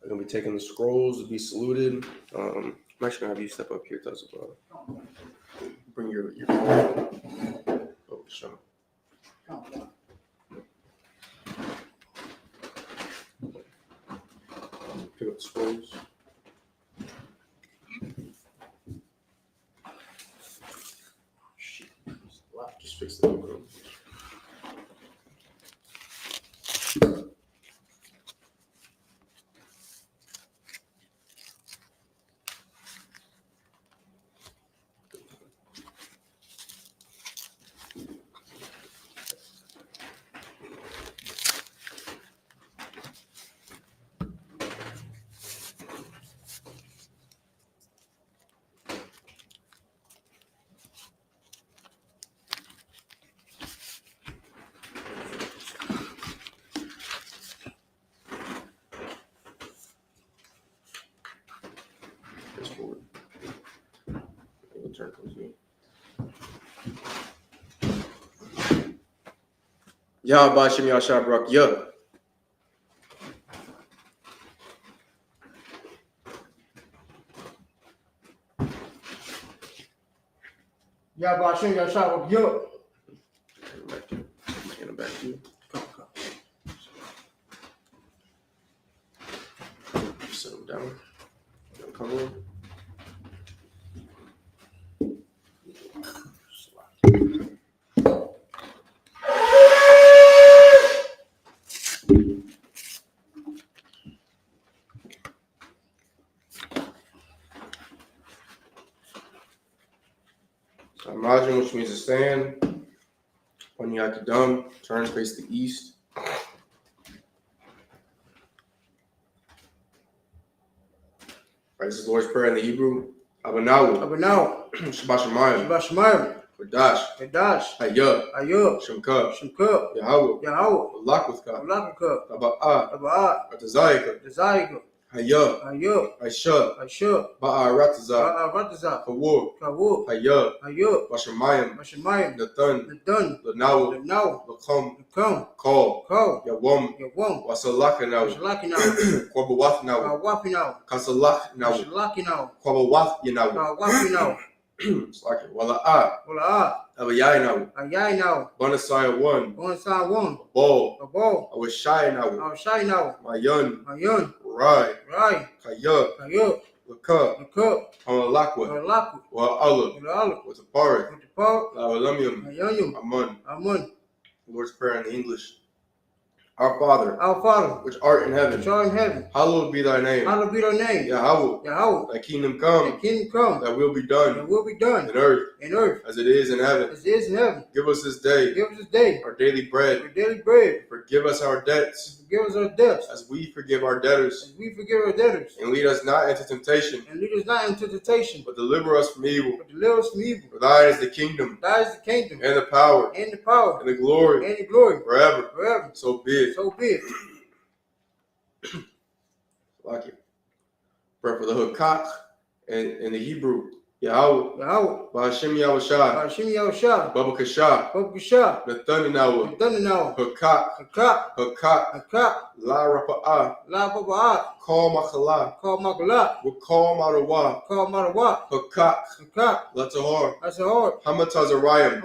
I'm going to be taking the scrolls to be saluted. I'm actually going to have you step up here, Taz, about. Bring your phone. Oh, sure. Pick up the scrolls. Shit. Just fix the logo. Turn towards me. Ya Bashim Yasha Brak Ya. Ya Bashim Yasha Yo. Hand it back to you. Sit him down. Come on. Imagine, which means to stand. When you have to dumb, turn face the east. Right, this is the Lord's Prayer in the Hebrew. Abanawu. Shabbat Shemayim. Kodash. Hayah. Shemka. Yahweh. Lakwithka. Taba'ah. Atazayika. Hayah. Aisha. Ba'arataza. Kawur. Hayah. Bashamayim. Nathan. Lanawu. Lakam. Call. Yawam. Wasalakanawu. Kwabawatnawu. Kasalaknawu. Kwabawatnawu. It's like it. Wala'ah. Abayaynawu. Bonasaya 1. A ball. Awashaynawu. Mayan. Rai. Kaya. Lakab. Hamalakwa. Wa'ala. With the park. La'alamyam. Aman. Lord's Prayer in English. Our Father, which art in heaven, hallowed be thy name. Yahweh, thy kingdom come, thy will be done in earth as it is in heaven. Give us this day our daily bread. Forgive us our debts as we forgive our debtors. And lead us not into temptation, but deliver us from evil. For thine is the kingdom, and the power, and the glory, forever. So be it. Like it. Pray for the Hakak and the Hebrew. Yahweh. Ba'ashem Yahushai. Baba Kashah. Nathanahu. Hakak. La Rapa'ah. Call Makala. Wakal Marawa. Hakak. Latahar. Hamatazarayim.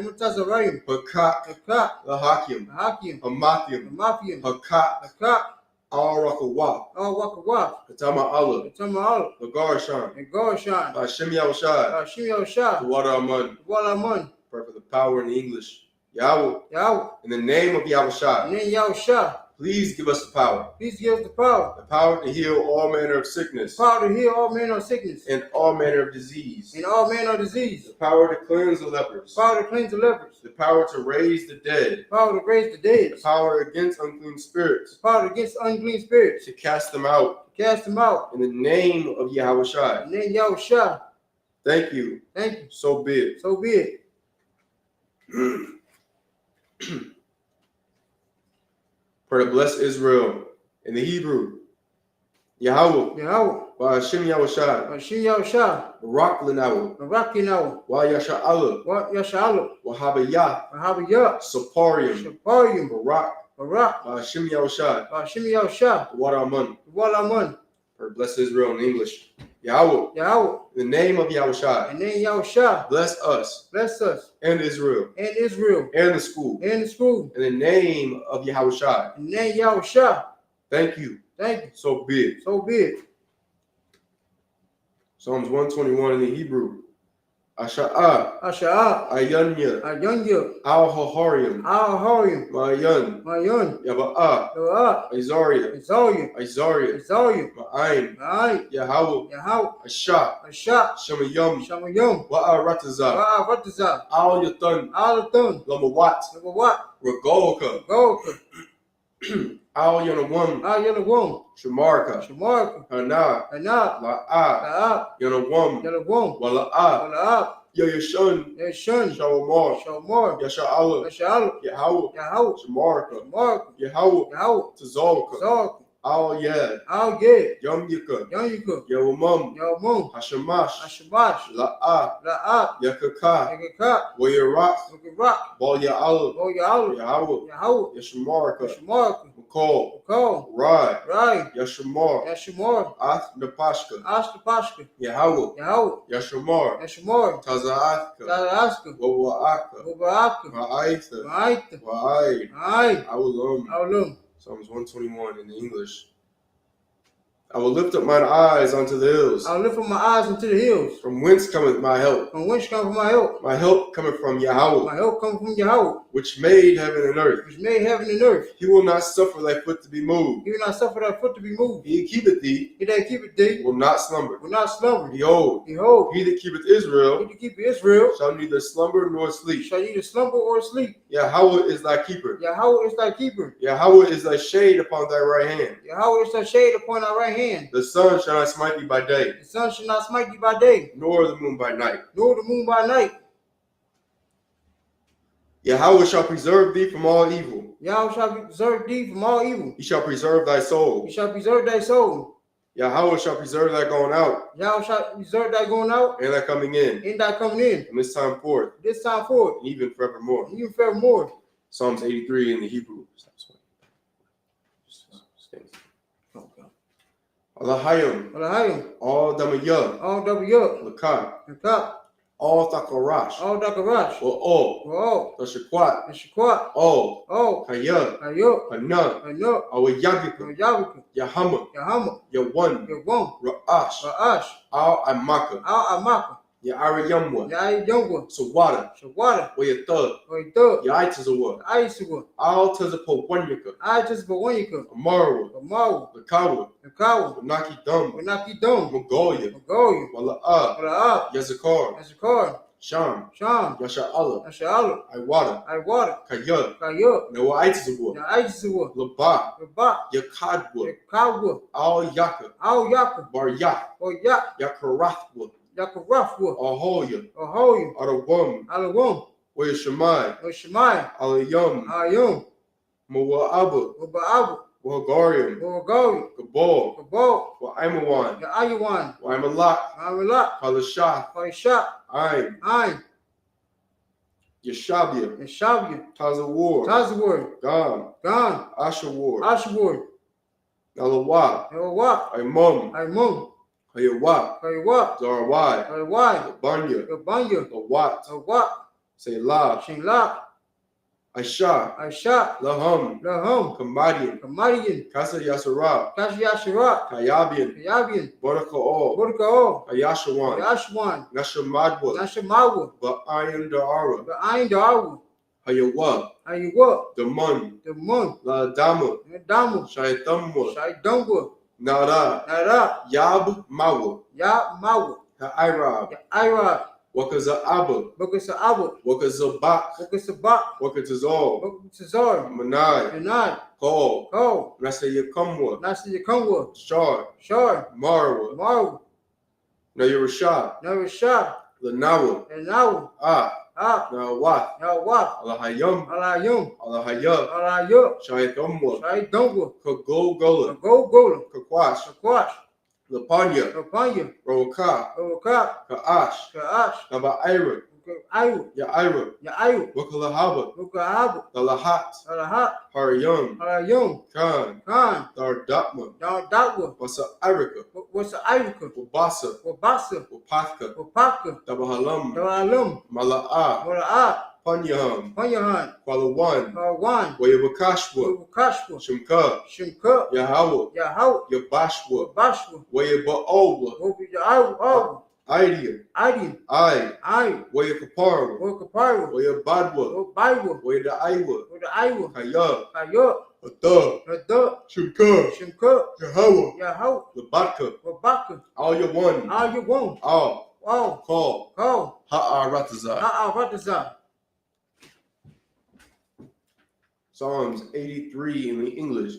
Hakak. Lahakim. Hamathium. Hakak. Al-Rakawah. Katama Allah. The Garshan. Hashem Yahushai. The water Amun. Pray for the power in the English. Yahweh. In the name of Yahushai. Please give us the power. The power to heal all manner of sickness. And all manner of disease. The power to cleanse the lepers. The power to raise the dead. The power against unclean spirits. To cast them out. In the name of Yahushai. Thank you. So be it. For the blessed Israel in the Hebrew. Yahweh. Ba'ashem Yahushai. Barak Linahu. Wa Yasha'ala. Wahabayah. Saparium. Barak. Ba'ashem Yahushai. The water Amun. For blessed Israel in English. Yahweh. In the name of Yahushai. Bless us. And Israel. And the school. In the name of Yahushai. Thank you. So be it. Psalms 121 in the Hebrew. Asha'ah. Ayanya. Al-Haharium. Ma'ayan. Yaba'ah. Isaiah. Ma'ayin. Yahweh. Ashah. Shamayam. Wa'aratazah. Al-Yatan. Lamawat. Ragolka. Al-Yanawam. Shamarka. Hana. La'ah. Yanawam. Wala'ah. Yashun. Shalomar. Yasha'ala. Yahweh. Shamarka. Yahweh. Tazalka. Al-Yad. Yom Yika. Yawamam. Hashamash. La'ah. Yakaka. Wayarak. Bal Ya'ala. Yahweh. Yashamarka. Makol. Rai. Yashamar. Napashka. Yahweh. Yashamar. Taza'atka. Wawa'aka. Ma'aitha. Wa'aid. Awulum. Psalms 121 in the English. I will lift up mine eyes unto the hills. From whence cometh my help? My help cometh from Yahweh. Which made heaven and earth. He will not suffer thy foot to be moved. He keepeth thee. Will not slumber. Behold. He that keepeth Israel. Shall neither slumber nor sleep. Yahweh is thy keeper. Yahweh is thy shade upon thy right hand. The sun shall not smite thee by day. Nor the moon by night. Yahweh shall preserve thee from all evil. He shall preserve thy soul. Yahweh shall preserve thy going out. And thy coming in. From this time forth. And even forevermore. Psalms 83 in the Hebrew. Alahayim. All Damayah. Lakat. All Takarash. All. Tashakwat. All. Kaya. Hana. Awayagika. Yahama. Yawan. Ra'ash. Al Amaka. Ya Ariyamwa. Ya Yongwa. Sawada. Shawada. Waya Thug. Oy Thug. Ya Itazawa. Aisuwa. Al Tazapo Wanyaka. I just Bawanyaka. Amarwa. Amawa. Lakawa. Nakawa. Naki Dum. Wanaki Dome. Mongolia. Mongolia. Wala'a. Wala. Yazakar. Ashakar. Sham. Sham. Yasha'ala. Ashala. Iwada. Iwada. Kaya. Kaya. Nawa Itazawa. Ya Aisuwa. Laba. Ba. Yakadwa. Kawa. Al Yaka. Al Yaka. Bar Yak. Oy Yak. Yakarathwa. Yakarafwa. Ahoya. Ahoy. Arawam. Alawam. Waya Shemai. Oshmai. Alayam. Ayum. Mawa'aba. Ubaabu. Wahagarium. Bogari. Gabal. Kabal. Wa'aimawan. Ya Ayuwan. Wa'aimalak. Marilak. Kalashah. Faisha. Ain. Ain. Yashabia. Yashavya. Tazawar. Tazawar. Gam. Gan. Ashawar. Ashwar. Nalawa. Yawak. Aimum. Aimum. Hayawak. Kaiwak. Zarawai. Kaiwai. Labanya. Gabanya. Lawat. Awak. Selah. Shinlak. Aisha. Aisha. Laham. Lahum. Kamadian. Kamarian. Kasa Yasara. Kashiyashira. Kayabian. Kayabian. Barakaol. Burkao. Ayashawan. Yashwan. Nashamadwa. Nashamawa. Ba'ayan Da'ara. The Ain Dawu. Hayawak. Ayuwa. Damun. The Mun. La Dama. Damu. Shaitamwa. Shai Dungwa. Nara. Nara. Yab Mawa. Ya Mawa. Ha'irab. Ya Ira. Wakaza Abba. Bukasa Abu. Wakaza Bak. Bukasa Bak. Wakatazal. Bukasazar. Manai. Yanai. Call. Ko. Nasa Yakamwa. Nasi Yakungwa. Shar. Shar. Marwa. Mawu. Nayarashah. Narishah. Lanawa. And now. Ah. Ah. Nawath. Yawak. Alahayam. Alayum. Alahayab. Alayuk. Shayakamwa. Shai Dungwa. Kagol Gola. Go Gola. Kakwash. Kakwash. Lapanya. Kapanya. Rawaka. Owaka. Kaash. Kaash. Nabaira. Ayu. Yaira. Ya Ayu. Wakalahaba. Mukahabu. Lalahat. Alahat. Harayam. Alayum. Khan. Khan. Dardatma. Down Dagwa. Wasa Irika. What's the Irika? Wabasa. Wabasa. Wapathka. Wapaka. Dabahalam. Dawalum. Mala'a. Wala'a. Panyaham. Panyahan. Kwalawan. Kawan. Wayabakashwa. Wukashwa. Shimka. Shimka. Yahawa. Yahau. Yabashwa. Bashwa. Wayaba'ola. Wobi Awu. Idea. Adi. I. Ayu. Wayakaparwa. Wokaparu. Wayabadwa. Wobaiwa. Wayadaiwa. Woda Aiwa. Kaya. Kayo. Atha. Rada. Shimka. Shimka. Yahawa. Yahau. Labatka. Wabaka. All your one. All you want. All. Wow. Call. Go. Ha'aratazah. Ha'aratazah. Psalms 83 in the English.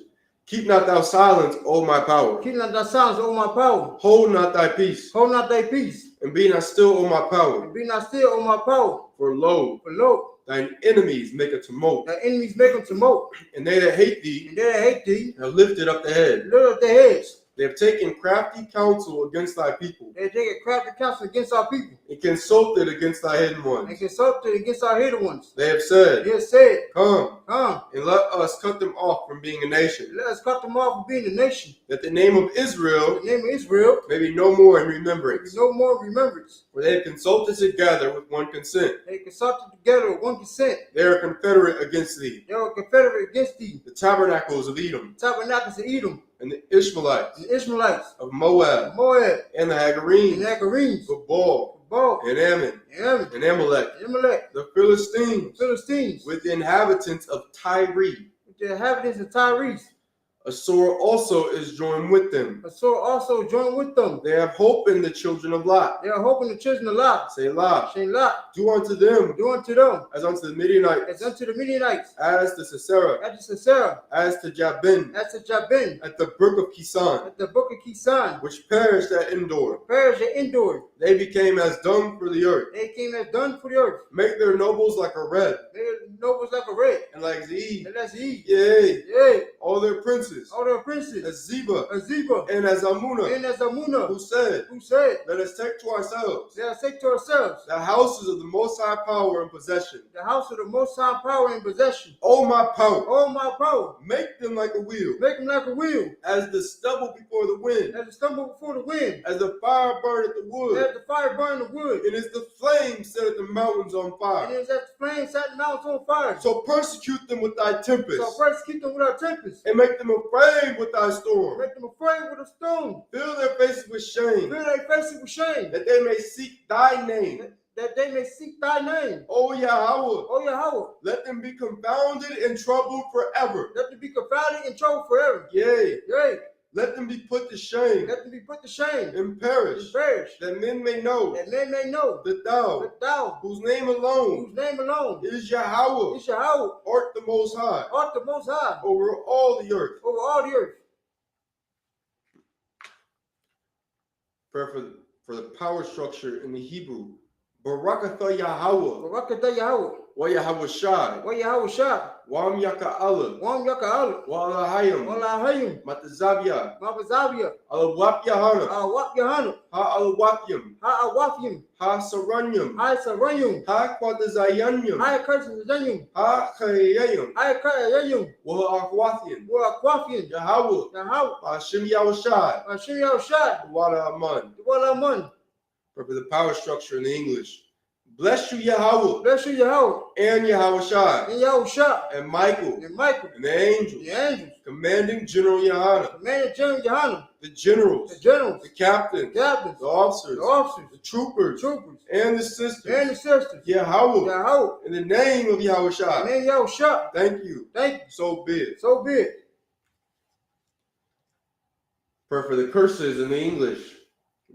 Keep not thou silence, O my power. Keep not thy silence, O my power. Hold not thy peace, Hold not thy peace. and be not still, O my power. And be not still, O my power. For lo, For lo, thine enemies make a tumult, thy enemies make them tumult. and they that hate thee And they that hate thee, have lifted up the head. lift up their heads. They have taken crafty counsel against thy people, They take a crafty counsel against our people. and consulted against thy hidden And ones. consulted against our hidden ones. They have said, They have said, Come, come, and let us cut them off from being a nation, let us cut them off from being a nation. that the name of In Israel the name of Israel, may be no more in there be remembrance. no more remembrance. For they have consulted together with one consent. They consulted together with one consent. They are confederate against thee. They were confederate against thee. The tabernacles of Edom, Tabernacles of Edom, and the Ishmaelites and the Israelites, of Moab, Moab, and the and Hagarenes, the Agarenes, Gabal, Baal, and Ammon, and Ammon, and Amalek, and Amalek, the Philistines, Philistines, with the inhabitants of Tyre. with the inhabitants of Tyrese. A sword also is joined with them. A sword also joined with them. They have hope in the children of Lot. They are hoping the children of Lot, Selah. Shelah, Do unto them do unto them as unto the Midianites, as unto the Midianites, as to Sisera, as to Sisera, as to Jabin, as to Jabin, at the brook of Kisan, at the book of Kisan, which perished at Endor. perish and endure. They became as dung for the earth. They came as done for the earth. Make their nobles like a red, Their nobles like a red, and like Zeeb. and let's eat. Yea, Yea, all their princes, all their princes, as Zeba, as Zeba, and as Amunah, and as Amunah, who said, who said, Let us take to ourselves let us take to ourselves the houses of the Most High power and possession. the house of the Most High power and possession. O my power, Oh my power, make them like a wheel, make them like a wheel, as the stubble before the wind, as it stumble before the wind, as the fire burneth the wood, as the fire burn the wood, and as the flame setteth the mountains on and fire. as that flame set the mountains on fire. So persecute them with thy tempest, So first keep them with our tempest, and make them them afraid with thy storm. Make them afraid with a stone. Fill their faces with shame, Fill their faces with shame. that they may seek thy name. That they may seek thy name. O Yahweh, O Yahweh, let them be confounded and troubled forever. let them be confounded and troubled forever. Yea, Yea, let them be put to shame let them be put to shame and perish, and perish, that men may know that men may know that thou, that thou, whose name alone whose name alone is Yahweh, is Yahweh, art the Most High art the Most High over all the earth. over all the earth. Prayer for the power structure in the Hebrew. Barakatha Yahweh, Barakatha Yahweh, wa Yahweh Shai, wa Yahweh Shah, Wam Yaka Allah, Wam Yaka Allah, wa Alahayim, wa Lahayim, Matazavia, Mabazavia, Alawap Yahana, Wap Yahana, Ha Alawapyim, Ha Awafim, Ha Saranyum, Ha Saranyum, Ha Quadazayanyum, Ha Karzanyum, Ha Kayayum, Ha Kayayum, wa Akwathian, wa Aquafian, Yahweh, Yahweh, Hashim Yahushai, Hashim Yahushai, Wada Aman. Wala Aman. For the power structure in the English. Bless you, Yahweh, Bless you, Yahweh, and Yahweh Shai, and Yahushua, and Michael, and Michael, and the angels, the angels, commanding General Yahana, Commander General Yohanan, the generals, the generals, the captains, the captains, the officers, the officers, the troopers, troopers, and the sisters, and the sisters. Yahweh, Yahweh, in the name of Yahweh and Shai. then Yahushua. Thank you. Thank you. So be it. So be it. For the curses in the English.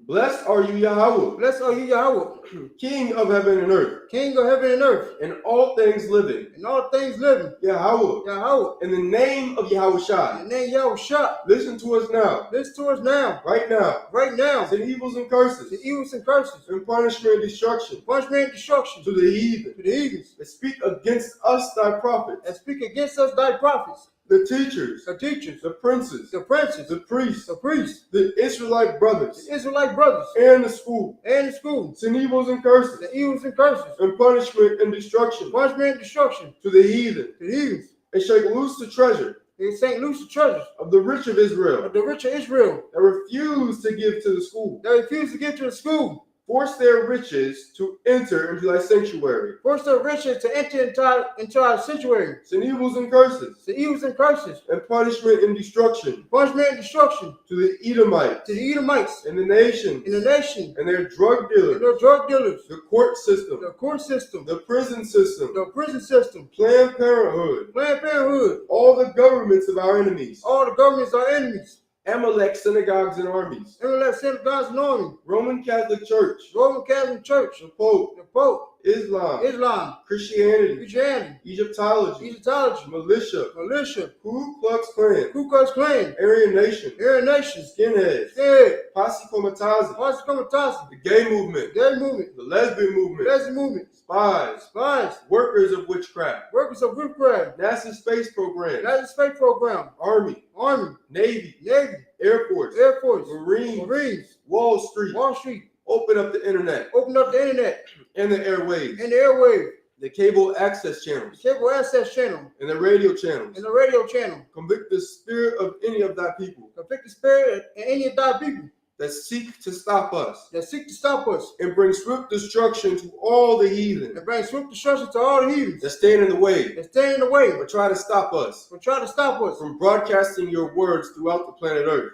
Blessed are you, Yahweh, Blessed are you, Yahweh, King of heaven and earth, King of heaven and earth, and all things living. and all things living. Yahweh, Yahweh, in the name of Yahweh Shai. and then Yahushua. Listen to us now, Listen to us now, right now. right now. To evils and curses, The evils and curses, and punishment and destruction, punishment and destruction to the heathen to the heathens that speak against us, thy prophets, that speak against us, thy prophets, the teachers, the teachers, the princes, the princes, the priests, the priests, the Israelite brothers, the Israelite brothers, and the school, and the schools, to evils and curses, the evils and curses, and punishment and destruction, punishment and destruction to the heathen, to the heathens. and shake loose the treasure They St. Luke's treasures of the rich of Israel, of the rich of Israel that refuse to give to the school. that refuse to get to the school. Force their riches to enter into thy sanctuary. Force the riches to enter into our sanctuary. Sin evils and curses, The evils and curses, and punishment and destruction punishment and destruction to the Edomites, to the Edomites and the nations, in the nation, and their drug and dealers, their drug dealers, the court system, the court system, the prison system, the prison system, Planned Parenthood, Planned Parenthood, all the governments of our enemies, all the governments are enemies. Amalek synagogues and armies, Everlasting synagogues and army, Roman Catholic Church, Roman Catholic Church, the Pope, the Pope, Islam, Islam, Christianity, Christianity, Egyptology, Egyptology, militia, militia, Ku Klux Klan, Ku Klux Klan, Aryan Nation, Aryan nations, skinheads, Skinhead, Posse Comitazi, Posse Comitazi, the gay movement, Gay movement, the lesbian movement, Lesbian movement, spies, spies, workers of witchcraft, workers of witchcraft, NASA space program, United States program, Army, Army, Navy, Navy, Air Force, Air Force, Marines, Marines, Wall Street, Wall Street, open up the internet open up the internet and the airwaves, and the airwave, the cable access channels, cable access channel, and the radio channels. and the radio channel. Convict the spirit of any of thy people Convict the spirit and any of thy people that seek to stop us that seek to stop us and bring swift destruction to all the heathen and bring swift destruction to all the heathens that stand in the way that stand in the way or try to stop us or try to stop us from broadcasting your words throughout the planet Earth.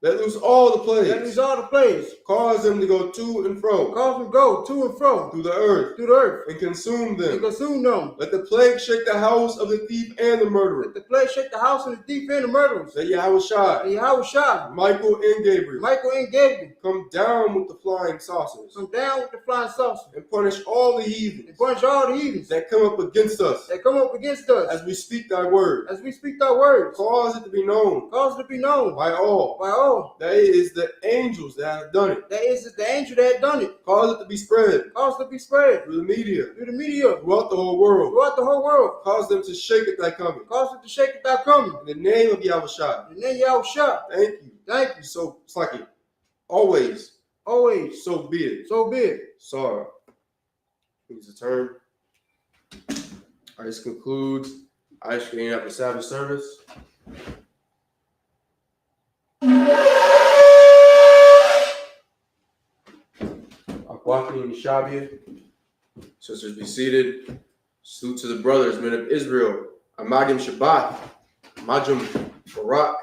Let loose all the That plagues. means all the plagues. Cause them to go to and fro Cause them go to and fro through the earth through the earth and consume and them. consume them. Let the plague shake the house of the thief and the murderer. Let the plague shake the house of the thief and the murderers. Let Yahweh Shai, And Yahweh Shah, Michael and Gabriel Michael and Gabriel come down with the flying saucers come down with the flying saucer and punish all the heathens and punish all the heathens that come up against us that come up against us as we speak thy word. as we speak thy words. Cause it to be known Cause it to be known by all by all that it is the angels that have done it. that is the angel that had done it. Cause it to be spread Cause it to be spread through the media through the media throughout the whole world. throughout the whole world. Cause them to shake at thy coming. Cause it to shake it thy coming. In the name of Yahweh Shai. And then Yahweh Shah, Thank you. thank you. So it's like it. Always. Always. So be it. So be it. Sorry. Please return. All right, this concludes ISUPK Indianapolis Sabbath service. Akwati and Shabia. Sisters be seated. Salute to the brothers, men of Israel. Amadim Shabbat. Majum Barak.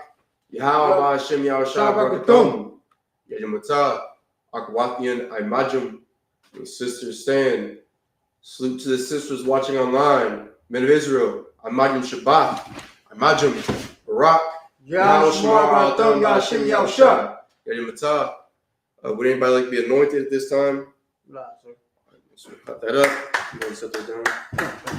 Yahweh Hashem Yahushua Shabbat Barakatum. Yajamata. Akwathian Imajum. Your sisters stand. Salute to the sisters watching online. Men of Israel. Imajum Shabbat. Imajum Barak. Yahweh Shemar Al-Tam Hashem Yahushua. Yajamata. Would anybody like to be anointed at this time? Nah, sir. So cut that up. I'm going to set that down.